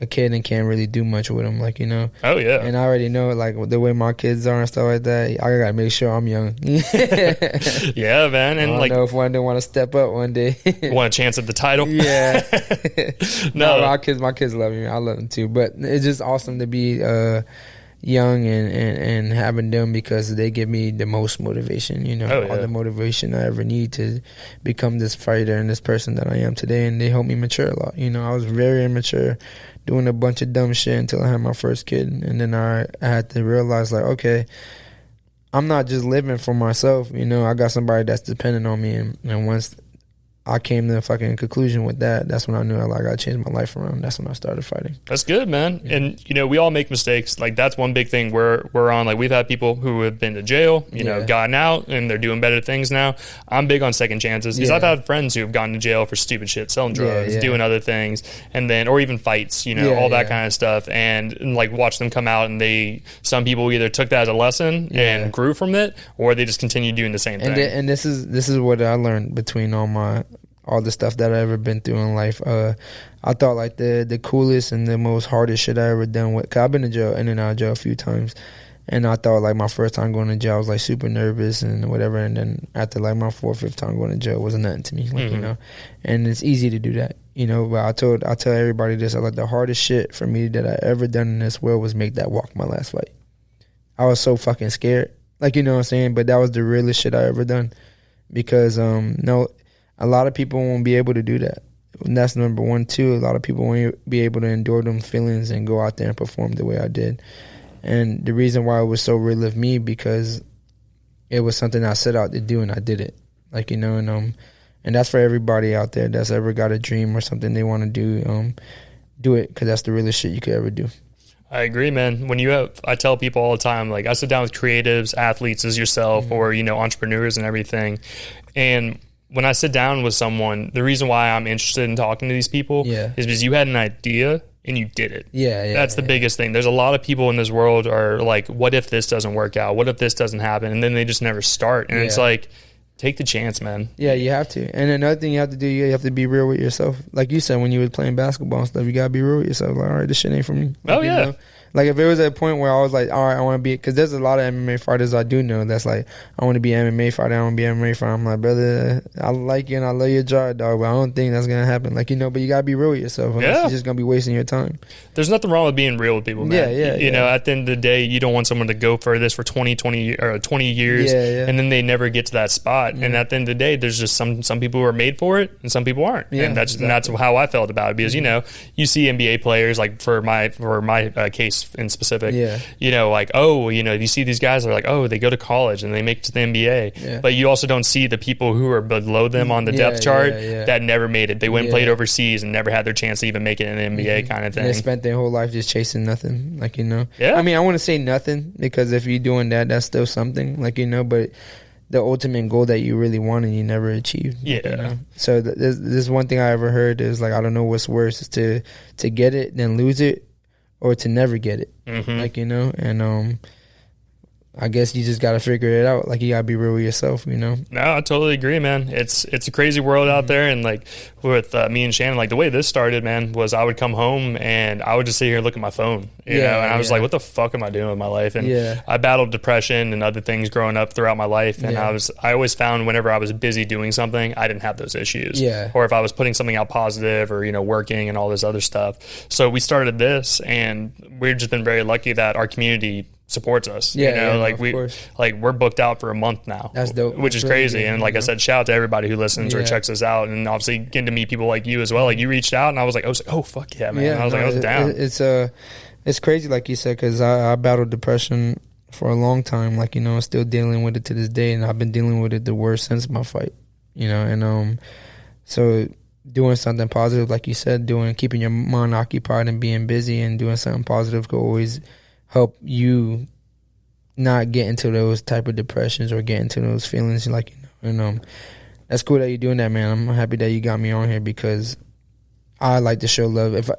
a kid and can't really do much with them, Oh yeah. And I already know like the way my kids are and stuff like that. I gotta make sure I'm young. Yeah, man. And I don't know if one of them want to step up one day. Want a chance at the title? Yeah. No, my kids love me. I love them too. But it's just awesome to be young and having them because they give me the most motivation, all the motivation I ever need to become this fighter and this person that I am today, and they help me mature a lot. I was very immature, doing a bunch of dumb shit until I had my first kid, and then I had to realize like, okay, I'm not just living for myself, I got somebody that's dependent on me, and once I came to a fucking conclusion with that. That's when I knew I got to change my life around. That's when I started fighting. That's good, man. Yeah. And we all make mistakes. Like that's one big thing we're on. Like we've had people who have been to jail, gotten out, and they're doing better things now. I'm big on second chances because I've had friends who have gone to jail for stupid shit, selling drugs, doing other things, and then or even fights, all that kind of stuff, and like watch them come out, and some people either took that as a lesson and grew from it, or they just continue doing the same thing. And this is what I learned between all the stuff that I ever been through in life. I thought like the coolest and the most hardest shit I ever done with, cause I've been in and out of jail a few times, and I thought like my first time going to jail I was like super nervous and whatever, and then after like my 4th or 5th time going to jail wasn't nothing to me, and it's easy to do that, but I tell everybody this, I like the hardest shit for me that I ever done in this world was make that walk my last fight. I was so fucking scared, like what I'm saying, but that was the realest shit I ever done, because a lot of people won't be able to do that. And that's number one. 2, a lot of people won't be able to endure them feelings and go out there and perform the way I did. And the reason why it was so real of me, because it was something I set out to do and I did it. And that's for everybody out there that's ever got a dream or something they want to do it, because that's the realest shit you could ever do. I agree, man. I tell people all the time, like I sit down with creatives, athletes as yourself, or, entrepreneurs and everything. And when I sit down with someone, the reason why I'm interested in talking to these people is because you had an idea and you did it. That's the biggest thing. There's a lot of people in this world are like, what if this doesn't work out? What if this doesn't happen? And then they just never start. And it's like, take the chance, man. Yeah, you have to. And another thing you have to do, you have to be real with yourself. Like you said, when you were playing basketball and stuff, you got to be real with yourself. Like, all right, this shit ain't for me. Like, Like, if it was at a point where I was like, all right, I want to be, because there's a lot of MMA fighters I do know that's like, I want to be an MMA fighter, I want to be an MMA fighter. I'm like, brother, I like you and I love your job, dog, but I don't think that's going to happen. Like, but you got to be real with yourself. You're just going to be wasting your time. There's nothing wrong with being real with people, man. You know, at the end of the day, you don't want someone to go for this for 20 years, and then they never get to that spot. And at the end of the day, there's just some people who are made for it and some people aren't. And that's how I felt about it, because, you see NBA players, like for my case in specific, like, you see these guys are like, they go to college and they make it to the NBA, but you also don't see the people who are below them on the depth chart that never made it. They went and played overseas and never had their chance to even make it in the NBA kind of thing. And they spent their whole life just chasing nothing, like, I mean, I want to say nothing, because if you're doing that, that's still something, like, but the ultimate goal that you really wanted, you never achieved. So this one thing I ever heard is, like, I don't know what's worse, is to get it then lose it, or to never get it. Like, and I guess you just got to figure it out. Like, you got to be real with yourself, No, I totally agree, man. It's a crazy world out there. And, like, with me and Shannon, like, the way this started, man, was I would come home and I would just sit here and look at my phone, you know, and I was like, what the fuck am I doing with my life? And I battled depression and other things growing up throughout my life. And I always found whenever I was busy doing something, I didn't have those issues. Or if I was putting something out positive, or, working and all this other stuff. So we started this, and we've just been very lucky that our community supports us. We're booked out for a month now. That's dope. Which is crazy. And like I said, shout out to everybody who listens or checks us out, and obviously getting to meet people like you as well. Like, you reached out and I was like, oh fuck yeah, man. I was down. It's crazy, like you said, because I battled depression for a long time, like, still dealing with it to this day, and I've been dealing with it the worst since my fight, and so doing something positive, like you said, keeping your mind occupied and being busy and doing something positive could always help you not get into those type of depressions or get into those feelings, like, and that's cool that you're doing that, man. I'm happy that you got me on here, because I like to show love. If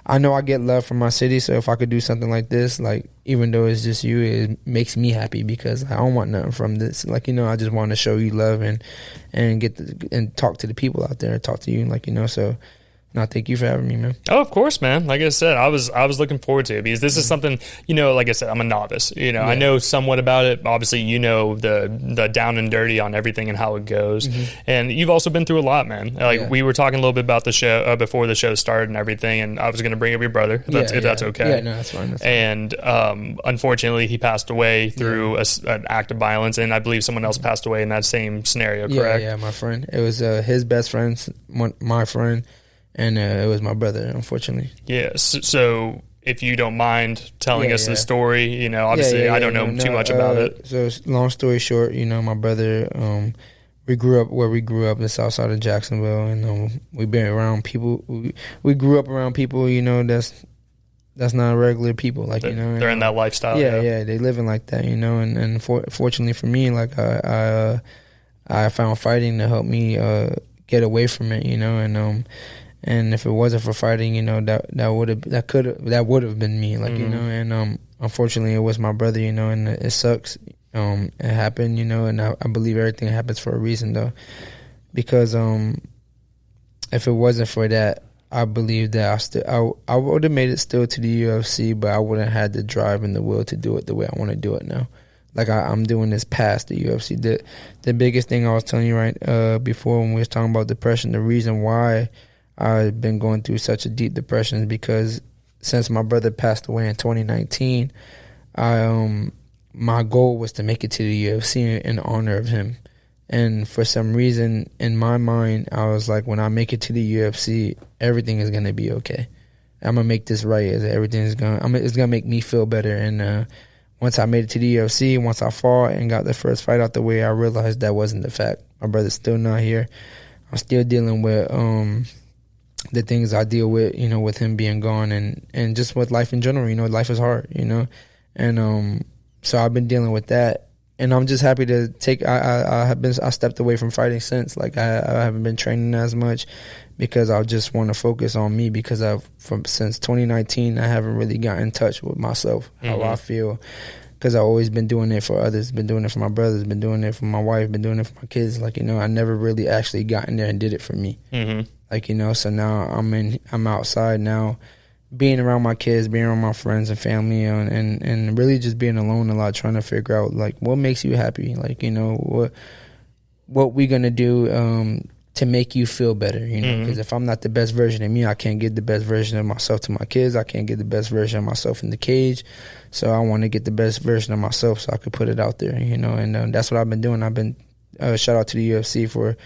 I know I get love from my city, so if I could do something like this, like, even though it's just you, it makes me happy, because I don't want nothing from this. Like, I just want to show you love and get and talk to the people out there, talk to you, like, so. No, thank you for having me, man. Oh, of course, man. Like I said, I was looking forward to it, because this is something, like I said, I'm a novice. I know somewhat about it. Obviously, the down and dirty on everything and how it goes. And you've also been through a lot, man. Like, we were talking a little bit about the show before the show started and everything, and I was going to bring up your brother, if that's okay. Yeah, no, that's fine. And unfortunately, he passed away through an act of violence, and I believe someone else passed away in that same scenario, correct? Yeah, my friend. It was his best friend, my friend. And it was my brother, unfortunately. Yeah, so if you don't mind telling us the story, obviously I don't know too much about it. So long story short, my brother, we grew up where we grew up, the south side of Jacksonville, and we've been around people. We grew up around people, that's not regular people, like, they're in that lifestyle. Yeah, they living like that, and fortunately for me, like, I found fighting to help me get away from it, and if it wasn't for fighting, that would have been me, like, and unfortunately it was my brother, and it sucks. It happened, and I believe everything happens for a reason, though, because if it wasn't for that, I believe that I would have made it still to the UFC, but I wouldn't have had the drive and the will to do it the way I want to do it now. Like, I'm doing this past the UFC. The biggest thing I was telling you right before, when we was talking about depression, the reason why I've been going through such a deep depression is because since my brother passed away in 2019, my goal was to make it to the UFC in honor of him. And for some reason, in my mind, I was like, when I make it to the UFC, everything is going to be okay. I'm going to make this right. It's going to make me feel better. And once I made it to the UFC, once I fought and got the first fight out the way, I realized that wasn't the fact. My brother's still not here. I'm still dealing with the things I deal with, with him being gone, and just with life in general. Life is hard, and so I've been dealing with that, and I'm just happy to take. I stepped away from fighting since. Like, I haven't been training as much because I just want to focus on me, because since 2019 I haven't really gotten in touch with myself, how I feel, because I've always been doing it for others, been doing it for my brothers, been doing it for my wife, been doing it for my kids. Like, I never really actually got in there and did it for me. Like, so now I'm outside now being around my kids, being around my friends and family, and really just being alone a lot, trying to figure out like what makes you happy, like, you know, what we gonna do to make you feel better, you know, because if I'm not the best version of me, I can't get the best version of myself to my kids. I can't get the best version of myself in the cage. So I want to get the best version of myself so I could put it out there, you know, and that's what I've been doing. I've been shout out to the UFC for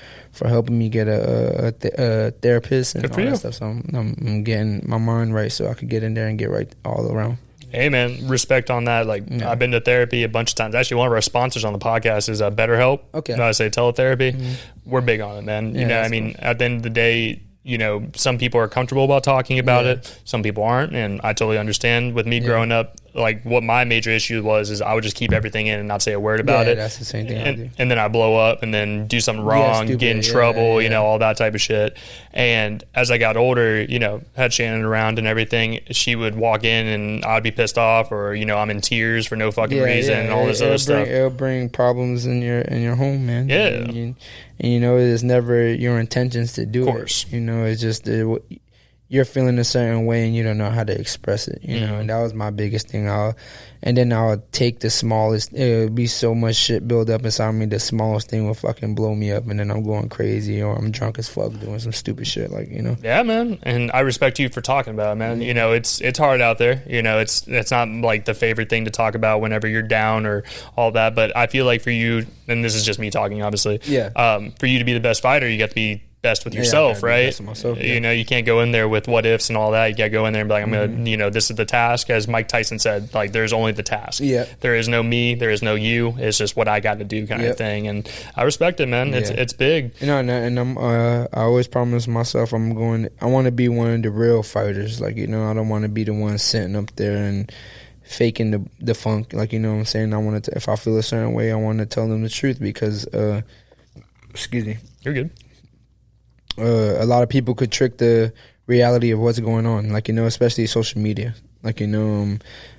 helping me get a therapist and all that stuff. So I'm getting my mind right so I could get in there and get right all around. Hey, man, respect on that. Like, I've been to therapy a bunch of times. Actually, one of our sponsors on the podcast is BetterHelp. Okay. I say teletherapy. We're big on it, man. You know, I mean, cool. At the end of the day, you know, some people are comfortable about talking about it. Some people aren't, and I totally understand. With me growing up, like, what my major issue was is I would just keep everything in and not say a word about it. That's the same thing I do. And then I blow up and then do something wrong, get in trouble, you know, all that type of shit. And as I got older, you know, had Shannon around and everything, she would walk in and I'd be pissed off, or, you know, I'm in tears for no fucking reason and all this other stuff. It'll bring problems in your home, man. Yeah. And you know, it's never your intentions to do it. You know, it's just you're feeling a certain way and you don't know how to express it, you know, and that was my biggest thing. And then I'll take the smallest, it'll be so much shit build up inside me, the smallest thing will fucking blow me up, and then I'm going crazy or I'm drunk as fuck doing some stupid shit, like, you know. Yeah, man, and I respect you for talking about it, man. You know, it's hard out there, you know, it's not like the favorite thing to talk about whenever you're down or all that, but I feel like for you, and this is just me talking, obviously, for you to be the best fighter, you got to be best with yourself, right? You know, you can't go in there with what ifs and all that. You gotta go in there and be like, I'm gonna, you know, this is the task. As Mike Tyson said, like, there's only the task. There is no me, there is no you. It's just what I got to do, kind of thing. And I respect it, man. It's big. You know, and I'm I always promise myself I want to be one of the real fighters. Like, you know, I don't want to be the one sitting up there and faking the funk. Like, you know what I'm saying? I want to, if I feel a certain way, I want to tell them the truth because, excuse me. You're good. A lot of people could trick the reality of what's going on, like, you know, especially social media, like, you know,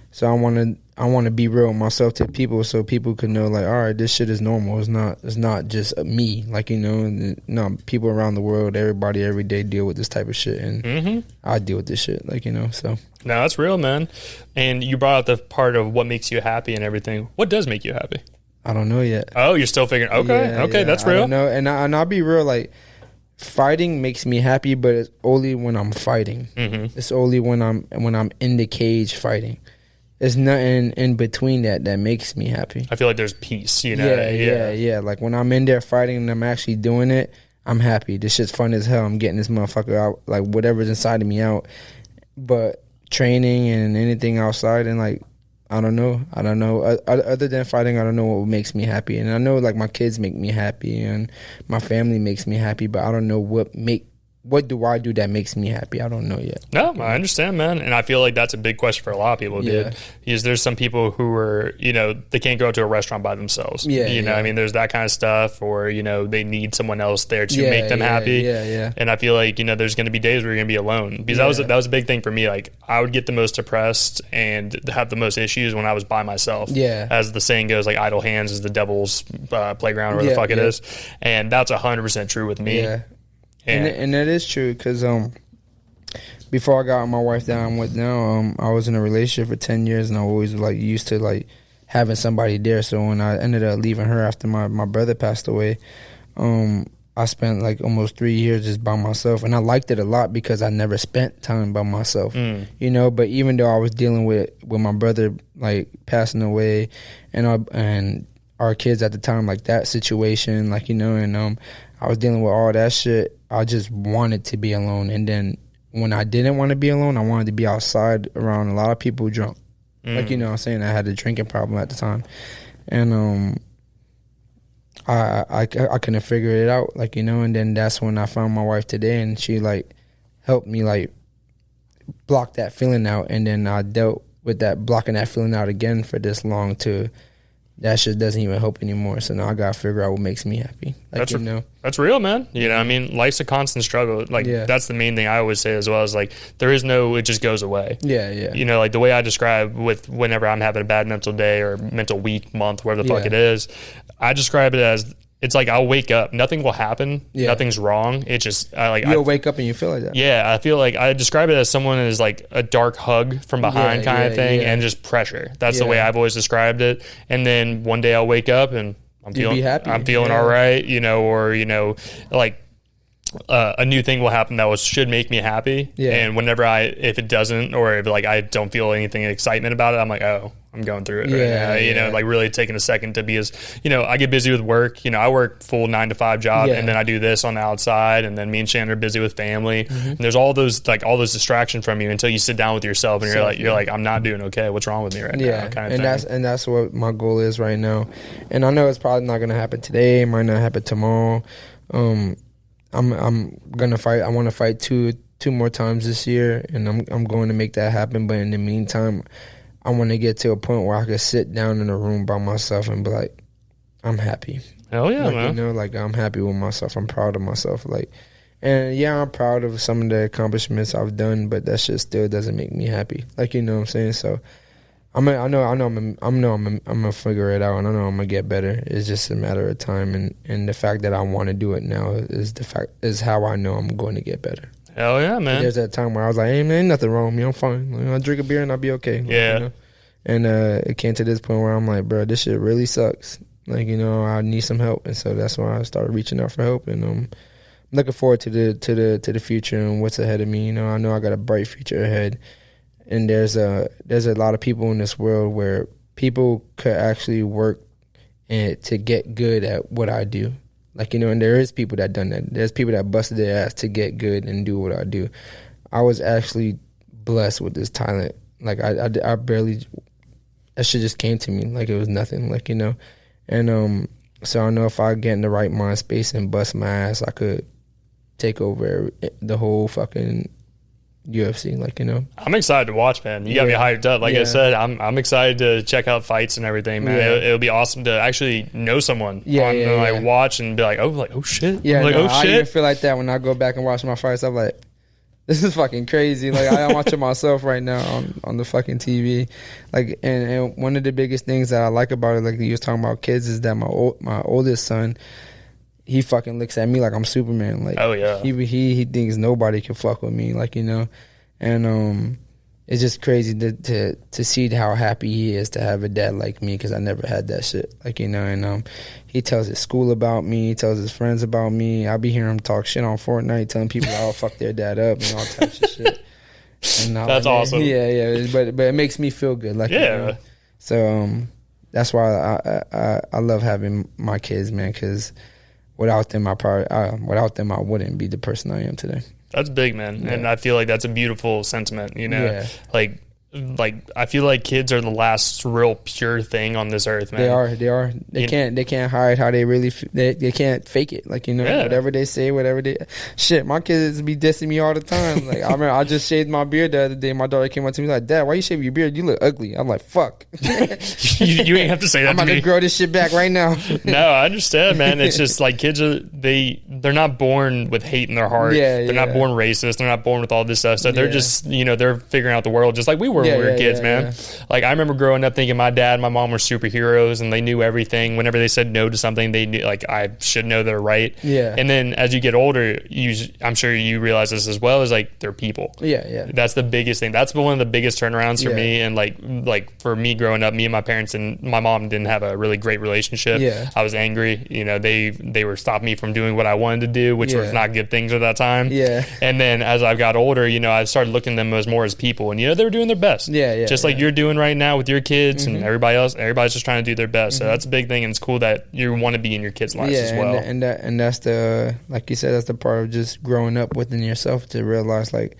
so I want to be real with myself to people so people could know, like, all right, this shit is normal. It's not just me, like, you know, no, people around the world, everybody every day deal with this type of shit, and I deal with this shit, like, you know, so. No, that's real, man. And you brought up the part of what makes you happy and everything. What does make you happy? I don't know yet. Oh, you're still figuring, okay, that's real. I don't know, and I'll be real, like, fighting makes me happy, but it's only when I'm fighting. It's only when I'm in the cage fighting. There's nothing in between that makes me happy. I feel like there's peace, you know? Yeah. Like, when I'm in there fighting and I'm actually doing it, I'm happy. This shit's fun as hell. I'm getting this motherfucker out, like, whatever's inside of me out. But training and anything outside and, like, I don't know. Other than fighting, I don't know what makes me happy. And I know, like, my kids make me happy and my family makes me happy, but I don't know what do I do that makes me happy? I don't know yet. No, I understand, man. And I feel like that's a big question for a lot of people, dude. Because there's some people who are, you know, they can't go to a restaurant by themselves. You know, I mean, there's that kind of stuff, or, you know, they need someone else there to make them happy. And I feel like, you know, there's going to be days where you're going to be alone. Because that was a big thing for me. Like, I would get the most depressed and have the most issues when I was by myself. As the saying goes, like, idle hands is the devil's playground, or whatever the fuck it is. And that's 100% true with me. And that is true, because before I got my wife that I'm with now, I was in a relationship for 10 years, and I always, like, used to, like, having somebody there. So when I ended up leaving her after my brother passed away, I spent, like, almost 3 years just by myself, and I liked it a lot because I never spent time by myself, you know. But even though I was dealing with my brother, like, passing away, and our kids at the time, like, that situation, like, you know, and I was dealing with all that shit. I just wanted to be alone. And then when I didn't want to be alone, I wanted to be outside around a lot of people drunk. Like, you know what I'm saying? I had a drinking problem at the time. And I couldn't figure it out, like, you know. And then that's when I found my wife today, and she, like, helped me, like, block that feeling out. And then I dealt with that, blocking that feeling out again for this long to... That shit doesn't even help anymore. So now I gotta figure out what makes me happy. Like, you know, that's real, man. You know, I mean, life's a constant struggle. Like, that's the main thing I always say as well, is, like, there is no, it just goes away. You know, like, the way I describe with whenever I'm having a bad mental day or mental week, month, whatever the fuck it is, I describe it as it's like I'll wake up, nothing will happen, nothing's wrong. It's just you'll wake up and you feel like that. Yeah, I feel like I describe it as someone as like a dark hug from behind kind of thing, and just pressure. That's the way I've always described it. And then one day I'll wake up and I'm feeling all right, you know, or you know, like a new thing will happen that should make me happy. And whenever if it doesn't, or if like I don't feel anything excitement about it, I'm like, oh, I'm going through it right now. You know, like really taking a second to be as, you know, I get busy with work. You know, I work full 9 to 5 job, and then I do this on the outside, and then me and Shannon are busy with family. And there's all those distractions from you until you sit down with yourself and you're like, I'm not doing okay. What's wrong with me right now? Kind of thing. That's what my goal is right now. And I know it's probably not going to happen today. It might not happen tomorrow. I'm gonna fight. I want to fight two more times this year, and I'm going to make that happen. But in the meantime, I want to get to a point where I can sit down in a room by myself and be like, I'm happy. Hell yeah, like, man. You know, like I'm happy with myself. I'm proud of myself. Like, and I'm proud of some of the accomplishments I've done, but that shit still doesn't make me happy. Like, you know what I'm saying? So I'm gonna figure it out, and I know I'm gonna get better. It's just a matter of time, and the fact that I want to do it now is how I know I'm going to get better. Hell yeah, man. There's that time where I was like, hey, man, ain't nothing wrong with me. I'm fine. Like, I'll drink a beer and I'll be okay. Yeah. You know? And it came to this point where I'm like, bro, this shit really sucks. Like, you know, I need some help. And so that's why I started reaching out for help. And I'm looking forward to the future and what's ahead of me. You know I got a bright future ahead. And there's a lot of people in this world where people could actually work to get good at what I do. Like, you know, and there is people that done that. There's people that busted their ass to get good and do what I do. I was actually blessed with this talent. Like, I barely, that shit just came to me like it was nothing, like, you know. And so I know if I get in the right mind space and bust my ass, I could take over the whole fucking UFC, like, you know. I'm excited to watch, man. You got me hyped up. Like I said, I'm excited to check out fights and everything, man. It'll be awesome to actually know someone like watch and be like, oh shit. Yeah, like, I even feel like that when I go back and watch my fights. I'm like, this is fucking crazy. Like, I'm watching myself right now on the fucking TV. Like, and one of the biggest things that I like about it, like you was talking about kids, is that my oldest son, he fucking looks at me like I'm Superman. Like, oh yeah, he thinks nobody can fuck with me. Like, you know, and it's just crazy to see how happy he is to have a dad like me, because I never had that shit. Like, you know, and he tells his school about me, he tells his friends about me. I'll be hearing him talk shit on Fortnite, telling people I'll fuck their dad up and all types of shit. And that's like, awesome. Yeah, but it makes me feel good. Like, you know? So that's why I love having my kids, man, because without them, I wouldn't be the person I am today. That's big, man. Yeah. And I feel like that's a beautiful sentiment, you know? Yeah. Like I feel like kids are the last real pure thing on this earth, man. They are. They can't hide how they really they can't fake it. Like, you know, whatever they say, shit, my kids be dissing me all the time. Like, I remember I just shaved my beard the other day. My daughter came up to me like, Dad, why you shave your beard? You look ugly. I'm like, fuck. you ain't have to say that. I'm about to grow this shit back right now. No, I understand, man. It's just like kids they're not born with hate in their heart. They're not born racist. They're not born with all this stuff. So they're just, you know, they're figuring out the world just like we were when we were kids, man. Like, I remember growing up thinking my dad and my mom were superheroes and they knew everything. Whenever they said no to something, they knew, like, I should know they're right. And then as you get older, I'm sure you realize this as well, is like, they're people. That's the biggest thing. That's one of the biggest turnarounds for me. And like for me growing up, me and my parents and my mom didn't have a really great relationship. I was angry. You know, they were stopping me from doing what I wanted to do, which was not good things at that time. And then as I got older, you know, I started looking at them as more as people, and you know, they were doing their best. Just like you're doing right now with your kids and everybody's just trying to do their best. So that's a big thing, and it's cool that you want to be in your kids' lives as well. And that's the, like you said, that's the part of just growing up within yourself, to realize, like,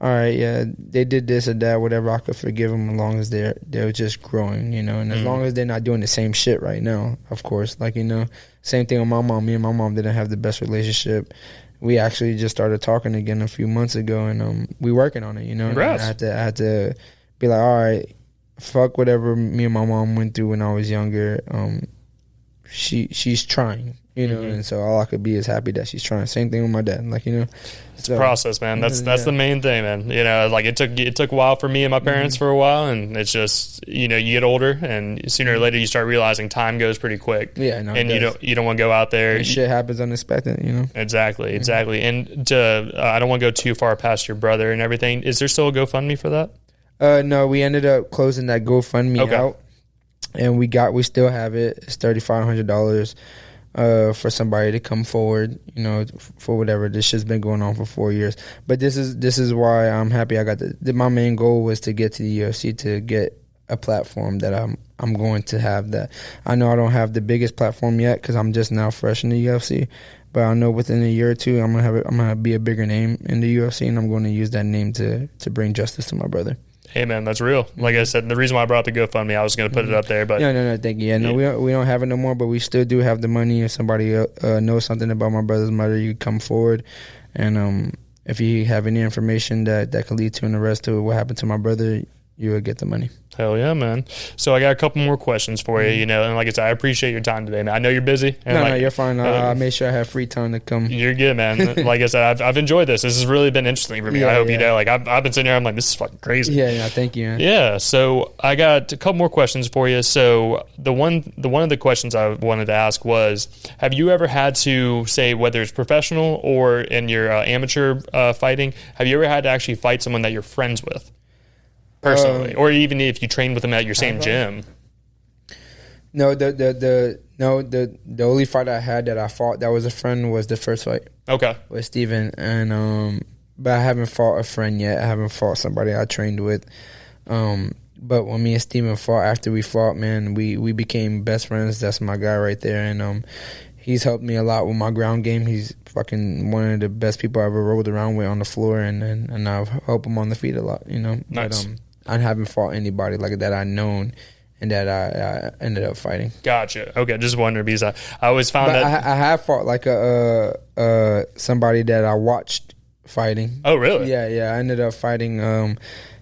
all right, they did this or that, whatever, I could forgive them as long as they're just growing, you know, and as long as they're not doing the same shit right now, of course. Like, you know, same thing with my mom. Me and my mom didn't have the best relationship. We actually just started talking again a few months ago, and we working on it, you know. I had to be like, all right, fuck whatever me and my mom went through when I was younger. She's trying, you know, and so all I could be is happy that she's trying. Same thing with my dad, like, you know. It's a process, man. That's the main thing, man. You know, like it took a while for me and my parents for a while, and it's just, you know, you get older, and sooner or later you start realizing time goes pretty quick. Yeah, no, and you don't want to go out there. And shit happens unexpected, you know. Exactly. And I don't want to go too far past your brother and everything. Is there still a GoFundMe for that? No, we ended up closing that GoFundMe out, and we still have it. It's $3,500. For somebody to come forward, you know, for whatever. This shit's been going on for 4 years. But this is why I'm happy I got my main goal was to get to the UFC, to get a platform that I'm going to have. That I know I don't have the biggest platform yet because I'm just now fresh in the UFC, but I know within a year or two I'm gonna be a bigger name in the UFC, and I'm going to use that name to bring justice to my brother. Hey, man, that's real. Like I said, the reason why I brought the GoFundMe, I was going to put it up there. But no, thank you. Yeah, no, we don't have it no more, but we still do have the money. If somebody knows something about my brother's murder, you come forward. And if you have any information that can lead to an arrest to what happened to my brother, you will get the money. Hell yeah, man. So I got a couple more questions for you, you know, and like I said, I appreciate your time today, man. I know you're busy. And no, you're fine. I made sure I have free time to come. You're good, man. Like I said, I've enjoyed this. This has really been interesting for me. I hope you know. Like I've been sitting here, I'm like, this is fucking crazy. Yeah, thank you, man. Yeah, so I got a couple more questions for you. So one of the questions I wanted to ask was, have you ever had to, say, whether it's professional or in your amateur fighting, have you ever had to actually fight someone that you're friends with? Personally, or even if you train with them at your same gym. No, the only fight I had that I fought that was a friend was the first fight. Okay, with Steven, and but I haven't fought a friend yet. I haven't fought somebody I trained with. But when me and Steven fought, after we fought, man, we became best friends. That's my guy right there, and he's helped me a lot with my ground game. He's fucking one of the best people I ever rolled around with on the floor, and I've helped him on the feet a lot, you know. Nice. But, I haven't fought anybody like that I known and that I ended up fighting. Gotcha. Okay, just wondering because I always found that I have fought like somebody that I watched fighting. Oh, really? Yeah. I ended up fighting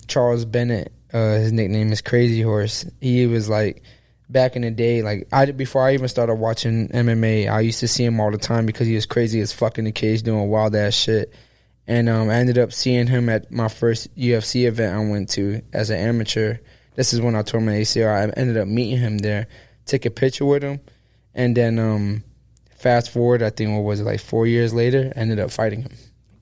Charles Bennett. His nickname is Crazy Horse. He was like back in the day, like before I even started watching MMA, I used to see him all the time because he was crazy as fuck in the cage doing wild ass shit. And I ended up seeing him at my first UFC event I went to as an amateur. This is when I tore my ACL. I ended up meeting him there, took a picture with him, and then fast forward, I think, what was it, like 4 years later, I ended up fighting him.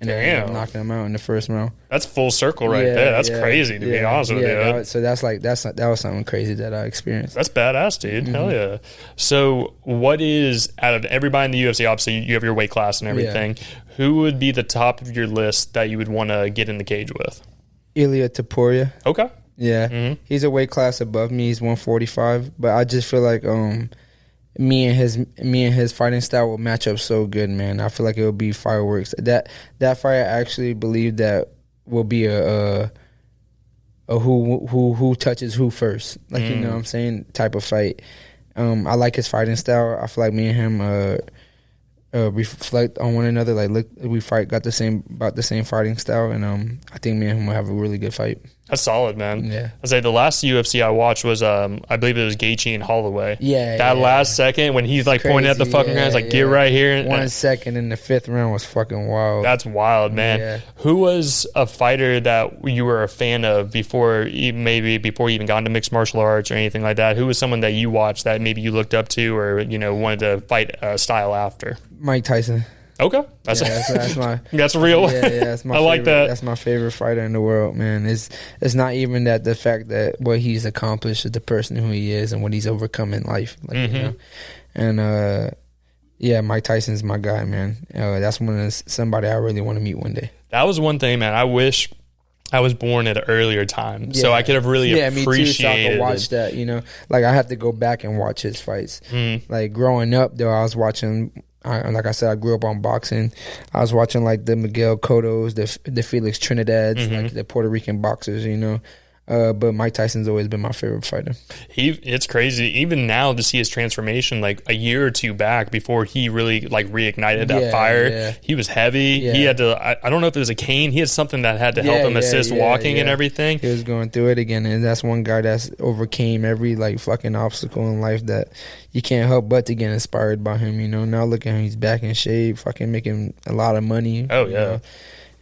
And then I ended up knocking him out in the first round. That's full circle right there. That's crazy, to be honest with you. That was something crazy that I experienced. That's badass, dude. Hell yeah. So what is, out of everybody in the UFC, obviously you have your weight class and everything, who would be the top of your list that you would want to get in the cage with? Ilia Topuria. Okay. Yeah. He's a weight class above me. He's 145. But I just feel like me and his fighting style will match up so good, man. I feel like it will be fireworks. That fight, I actually believe that will be a who touches who first, like you know what I'm saying, type of fight. I like his fighting style. I feel like me and him reflect on one another. Like, look, we got about the same fighting style, and I think me and him will have a really good fight. That's solid, man. Yeah. I say the last UFC I watched was I believe it was Gaethje and Holloway. Yeah. That last second when he's like pointing at the fucking ground, like, get right here. 1 second in the fifth round was fucking wild. That's wild, man. Yeah. Who was a fighter that you were a fan of before you even got into mixed martial arts or anything like that? Who was someone that you watched that maybe you looked up to or, you know, wanted to fight style after? Mike Tyson. Okay, that's my that's real. Yeah, that's my. I like that. That's my favorite fighter in the world, man. It's not even that the fact that what he's accomplished is the person who he is and what he's overcome in life, like, you know. And Mike Tyson's my guy, man. That's somebody I really want to meet one day. That was one thing, man. I wish I was born at an earlier time, so I could have really appreciated. Me too, so I could watch that. You know, like I have to go back and watch his fights. Like growing up, though, I was watching. Like I said, I grew up on boxing. I was watching like the Miguel Cottos, the Felix Trinidads, like the Puerto Rican boxers, you know. But Mike Tyson's always been my favorite fighter. It's crazy. Even now to see his transformation, like a year or two back before he really like reignited that fire, he was heavy. He had to, I don't know if it was a cane. He had something that had to help him assist walking and everything. He was going through it again. And that's one guy that's overcame every like fucking obstacle in life that you can't help but to get inspired by him. You know, now look at him. He's back in shape, fucking making a lot of money. Oh, yeah. You know?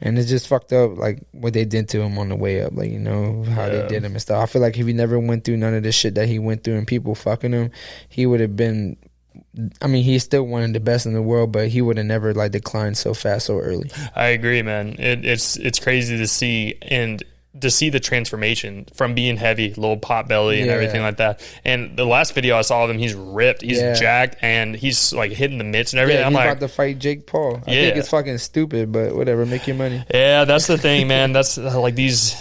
And it's just fucked up, like, what they did to him on the way up. Like, you know, how they did him and stuff. I feel like if he never went through none of the shit that he went through and people fucking him, he would have been... I mean, he's still one of the best in the world, but he would have never, like, declined so fast so early. I agree, man. It's crazy to see, and... to see the transformation from being heavy, little pot belly and everything like that. And the last video I saw of him, he's ripped, he's jacked, and he's like hitting the mitts and everything. Yeah, I'm he's like, about to fight Jake Paul. I think it's fucking stupid, but whatever, make your money. Yeah, that's the thing, man. That's like these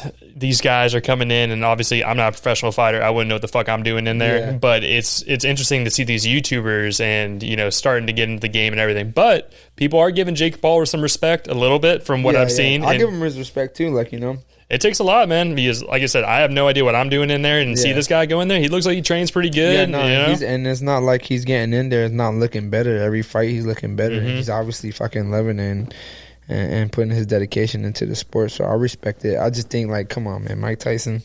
guys are coming in, and obviously I'm not a professional fighter. I wouldn't know what the fuck I'm doing in there. But it's interesting to see these YouTubers and, you know, starting to get into the game and everything. But people are giving Jake Paul some respect a little bit from what I've seen. I give him his respect too, like, you know. It takes a lot, man, because, like I said, I have no idea what I'm doing in there, and see this guy go in there. He looks like he trains pretty good. Yeah, no, you know? And it's not like he's getting in there. It's not looking better. Every fight, he's looking better. He's obviously fucking loving it and putting his dedication into the sport. So I respect it. I just think, like, come on, man, Mike Tyson.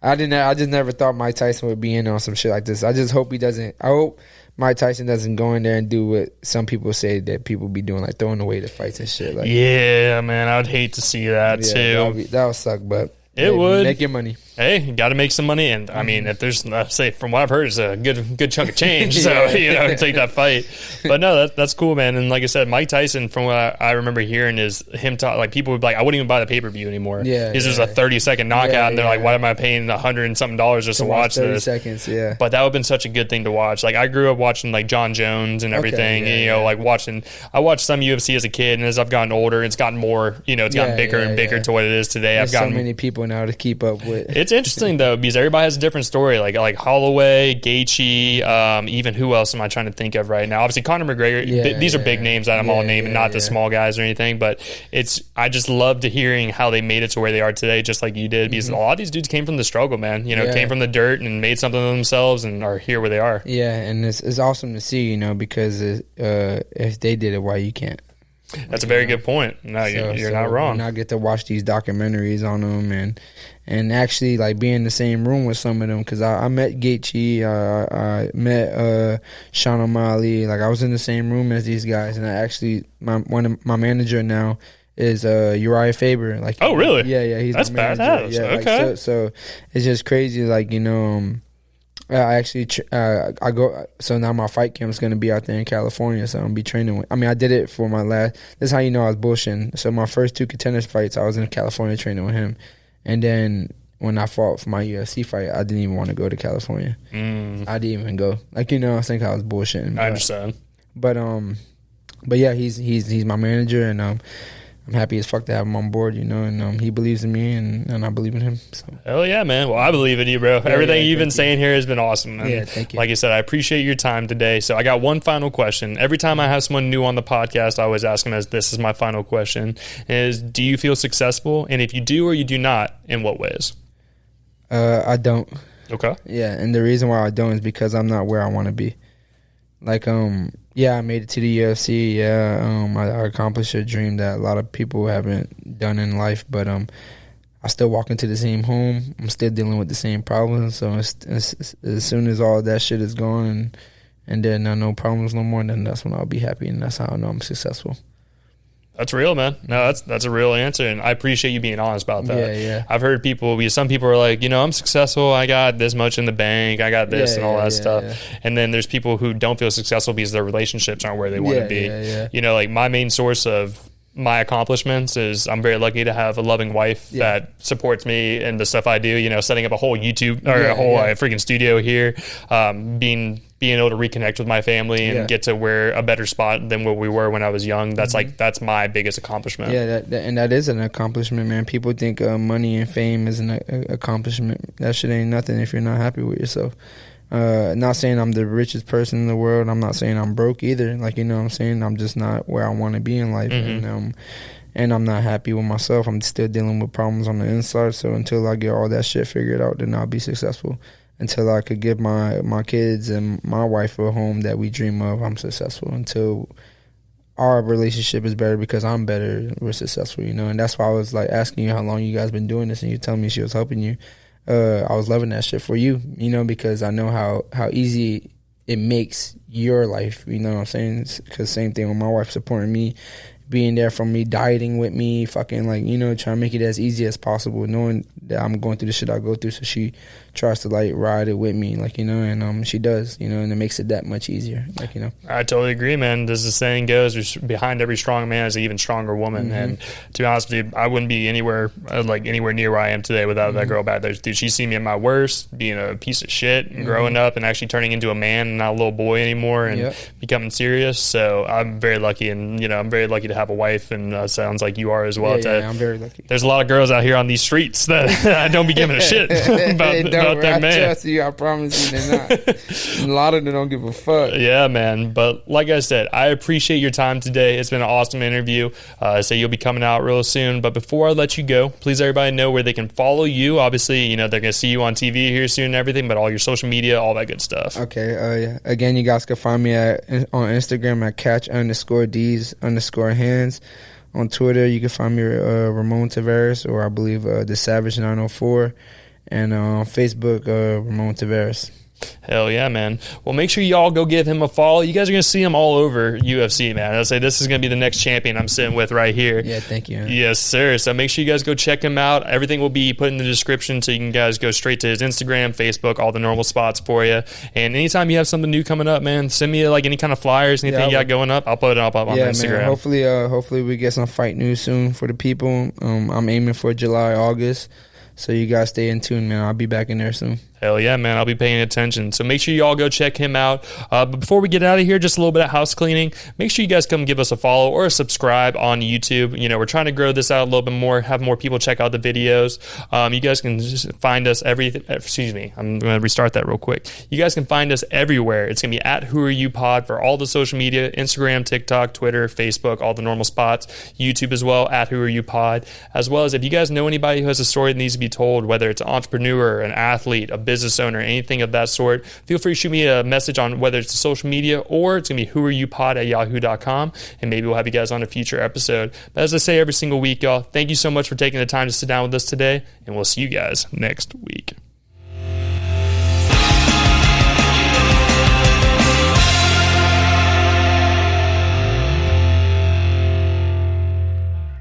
I just never thought Mike Tyson would be in on some shit like this. I just hope he doesn't. I hope Mike Tyson doesn't go in there and do what some people say that people be doing, like throwing away the fights and shit. Like, yeah, man, I would hate to see that too. That would suck, but it would make your money. Hey, you got to make some money, and I mean, if there's, say, from what I've heard, it's a good chunk of change. So you know, take that fight. But no, that's cool, man. And like I said, Mike Tyson, from what I remember hearing, is him talk like people would be like, I wouldn't even buy the pay per view anymore. Yeah, this is a 30-second knockout, and they're like, why am I paying $100 and something just to watch 30 this? 30 seconds, But that would have been such a good thing to watch. Like I grew up watching like John Jones and everything. And, you know, like I watched some UFC as a kid, and as I've gotten older, it's gotten more. You know, it's gotten bigger and bigger to what it is today. There's so many people now to keep up with. It's interesting though, because everybody has a different story. Like Holloway, Gaethje, even who else am I trying to think of right now? Obviously Conor McGregor. These are big names that I'm all naming, not the small guys or anything. But I just love to hearing how they made it to where they are today, just like you did. Because a lot of these dudes came from the struggle, man. You know, came from the dirt and made something of themselves and are here where they are. Yeah, and it's awesome to see, you know, because if they did it, why you can't? That's a very good point. No, you're not wrong. And I get to watch these documentaries on them and actually like be in the same room with some of them, because I met Gaethje, I met Sean O'Malley. Like I was in the same room as these guys, and I actually my manager now is Uriah Faber. Like, oh really? Yeah, he's that's badass. Yeah, okay. Like, so it's just crazy. Like, you know. I actually I go, so now my fight camp is going to be out there in California, so I'm going to be training with, I mean, I did it for my last, this is how you know I was bullshitting. So my first 2 contenders fights, I was in California training with him, and then when I fought for my UFC fight, I didn't even want to go to California. I didn't even go, like, you know, I think I was bullshitting. I understand. But yeah, he's my manager, and I'm happy as fuck to have him on board, you know, and he believes in me, and I believe in him. So. Hell yeah, man. Well, I believe in you, bro. Everything you've been saying here has been awesome. And yeah, thank you. Like I said, I appreciate your time today. So I got one final question. Every time I have someone new on the podcast, I always ask them, as this is my final question, is do you feel successful? And if you do or you do not, in what ways? I don't. Okay. Yeah, and the reason why I don't is because I'm not where I want to be. Like, yeah, I made it to the UFC. Yeah, I accomplished a dream that a lot of people haven't done in life. But I still walk into the same home. I'm still dealing with the same problems. So as soon as all that shit is gone and then no problems no more, then that's when I'll be happy, and that's how I know I'm successful. That's real, man. No, that's a real answer, and I appreciate you being honest about that. Yeah. I've heard people, because some people are like, you know, I'm successful, I got this much in the bank, I got this and all that stuff. Yeah. And then there's people who don't feel successful because their relationships aren't where they want to be. You know, like my main source of my accomplishments is I'm very lucky to have a loving wife that supports me and the stuff I do, you know, setting up a whole YouTube or a whole freaking studio here, being able to reconnect with my family and get to where a better spot than where we were when I was young. That's like, that's my biggest accomplishment. Yeah, that is an accomplishment, man. People think money and fame is an accomplishment. That shit ain't nothing if you're not happy with yourself. Not saying I'm the richest person in the world. I'm not saying I'm broke either. Like, you know what I'm saying? I'm just not where I want to be in life. and I'm not happy with myself. I'm still dealing with problems on the inside. So until I get all that shit figured out, then I'll be successful. Until I could give my kids and my wife a home that we dream of, I'm successful. Until our relationship is better because I'm better, we're successful, you know. And that's why I was like asking you how long you guys been doing this, and you telling me she was helping you. I was loving that shit for you, you know, because I know how easy it makes your life, you know what I'm saying? Because same thing with my wife supporting me, being there for me, dieting with me, fucking like, you know, trying to make it as easy as possible, knowing that I'm going through the shit I go through. So she tries to like ride it with me, like, you know, and she does, you know, and it makes it that much easier, like, you know. I totally agree, man. As the saying goes, behind every strong man is an even stronger woman. And to be honest with you, I wouldn't be anywhere near where I am today without that girl back there. Dude, she seen me at my worst, being a piece of shit, and growing up and actually turning into a man and not a little boy anymore, and becoming serious. So I'm very lucky, and, you know, I'm very lucky to have a wife, and sounds like you are as well. Yeah, I'm very lucky. There's a lot of girls out here on these streets that I don't be giving a shit about their man. Trust you, I promise you they're not. A lot of them don't give a fuck. Yeah, man. But like I said, I appreciate your time today. It's been an awesome interview. So you'll be coming out real soon. But before I let you go, please everybody know where they can follow you. Obviously, you know, they're going to see you on TV here soon and everything, but all your social media, all that good stuff. Okay. Again, you guys can find me on Instagram at catch_Ds_hands. On Twitter, you can find me Ramon Taveras, or I believe the Savage 904, and on Facebook, Ramon Taveras. Hell yeah, man. Well, make sure y'all go give him a follow. You guys are going to see him all over UFC, man. I'll say this is going to be the next champion I'm sitting with right here. Yeah, thank you. Man. Yes, sir. So make sure you guys go check him out. Everything will be put in the description, so you can guys go straight to his Instagram, Facebook, all the normal spots for you. And anytime you have something new coming up, man, send me like any kind of flyers, anything you got going up. I'll put it up on Instagram. Man. Hopefully we get some fight news soon for the people. I'm aiming for July, August. So you guys stay in tune, man. I'll be back in there soon. Hell yeah, man. I'll be paying attention. So make sure you all go check him out. But before we get out of here, just a little bit of house cleaning. Make sure you guys come give us a follow or a subscribe on YouTube. You know, we're trying to grow this out a little bit more, have more people check out the videos. You guys can just find us I'm going to restart that real quick. You guys can find us everywhere. It's going to be at Who Are You Pod for all the social media, Instagram, TikTok, Twitter, Facebook, all the normal spots. YouTube as well, at Who Are You Pod. As well as if you guys know anybody who has a story that needs to be told, whether it's an entrepreneur, an athlete, a business owner, anything of that sort, feel free to shoot me a message on whether it's social media or it's going to be whoareyoupod@yahoo.com, and maybe we'll have you guys on a future episode. But as I say every single week, y'all, thank you so much for taking the time to sit down with us today, and we'll see you guys next week.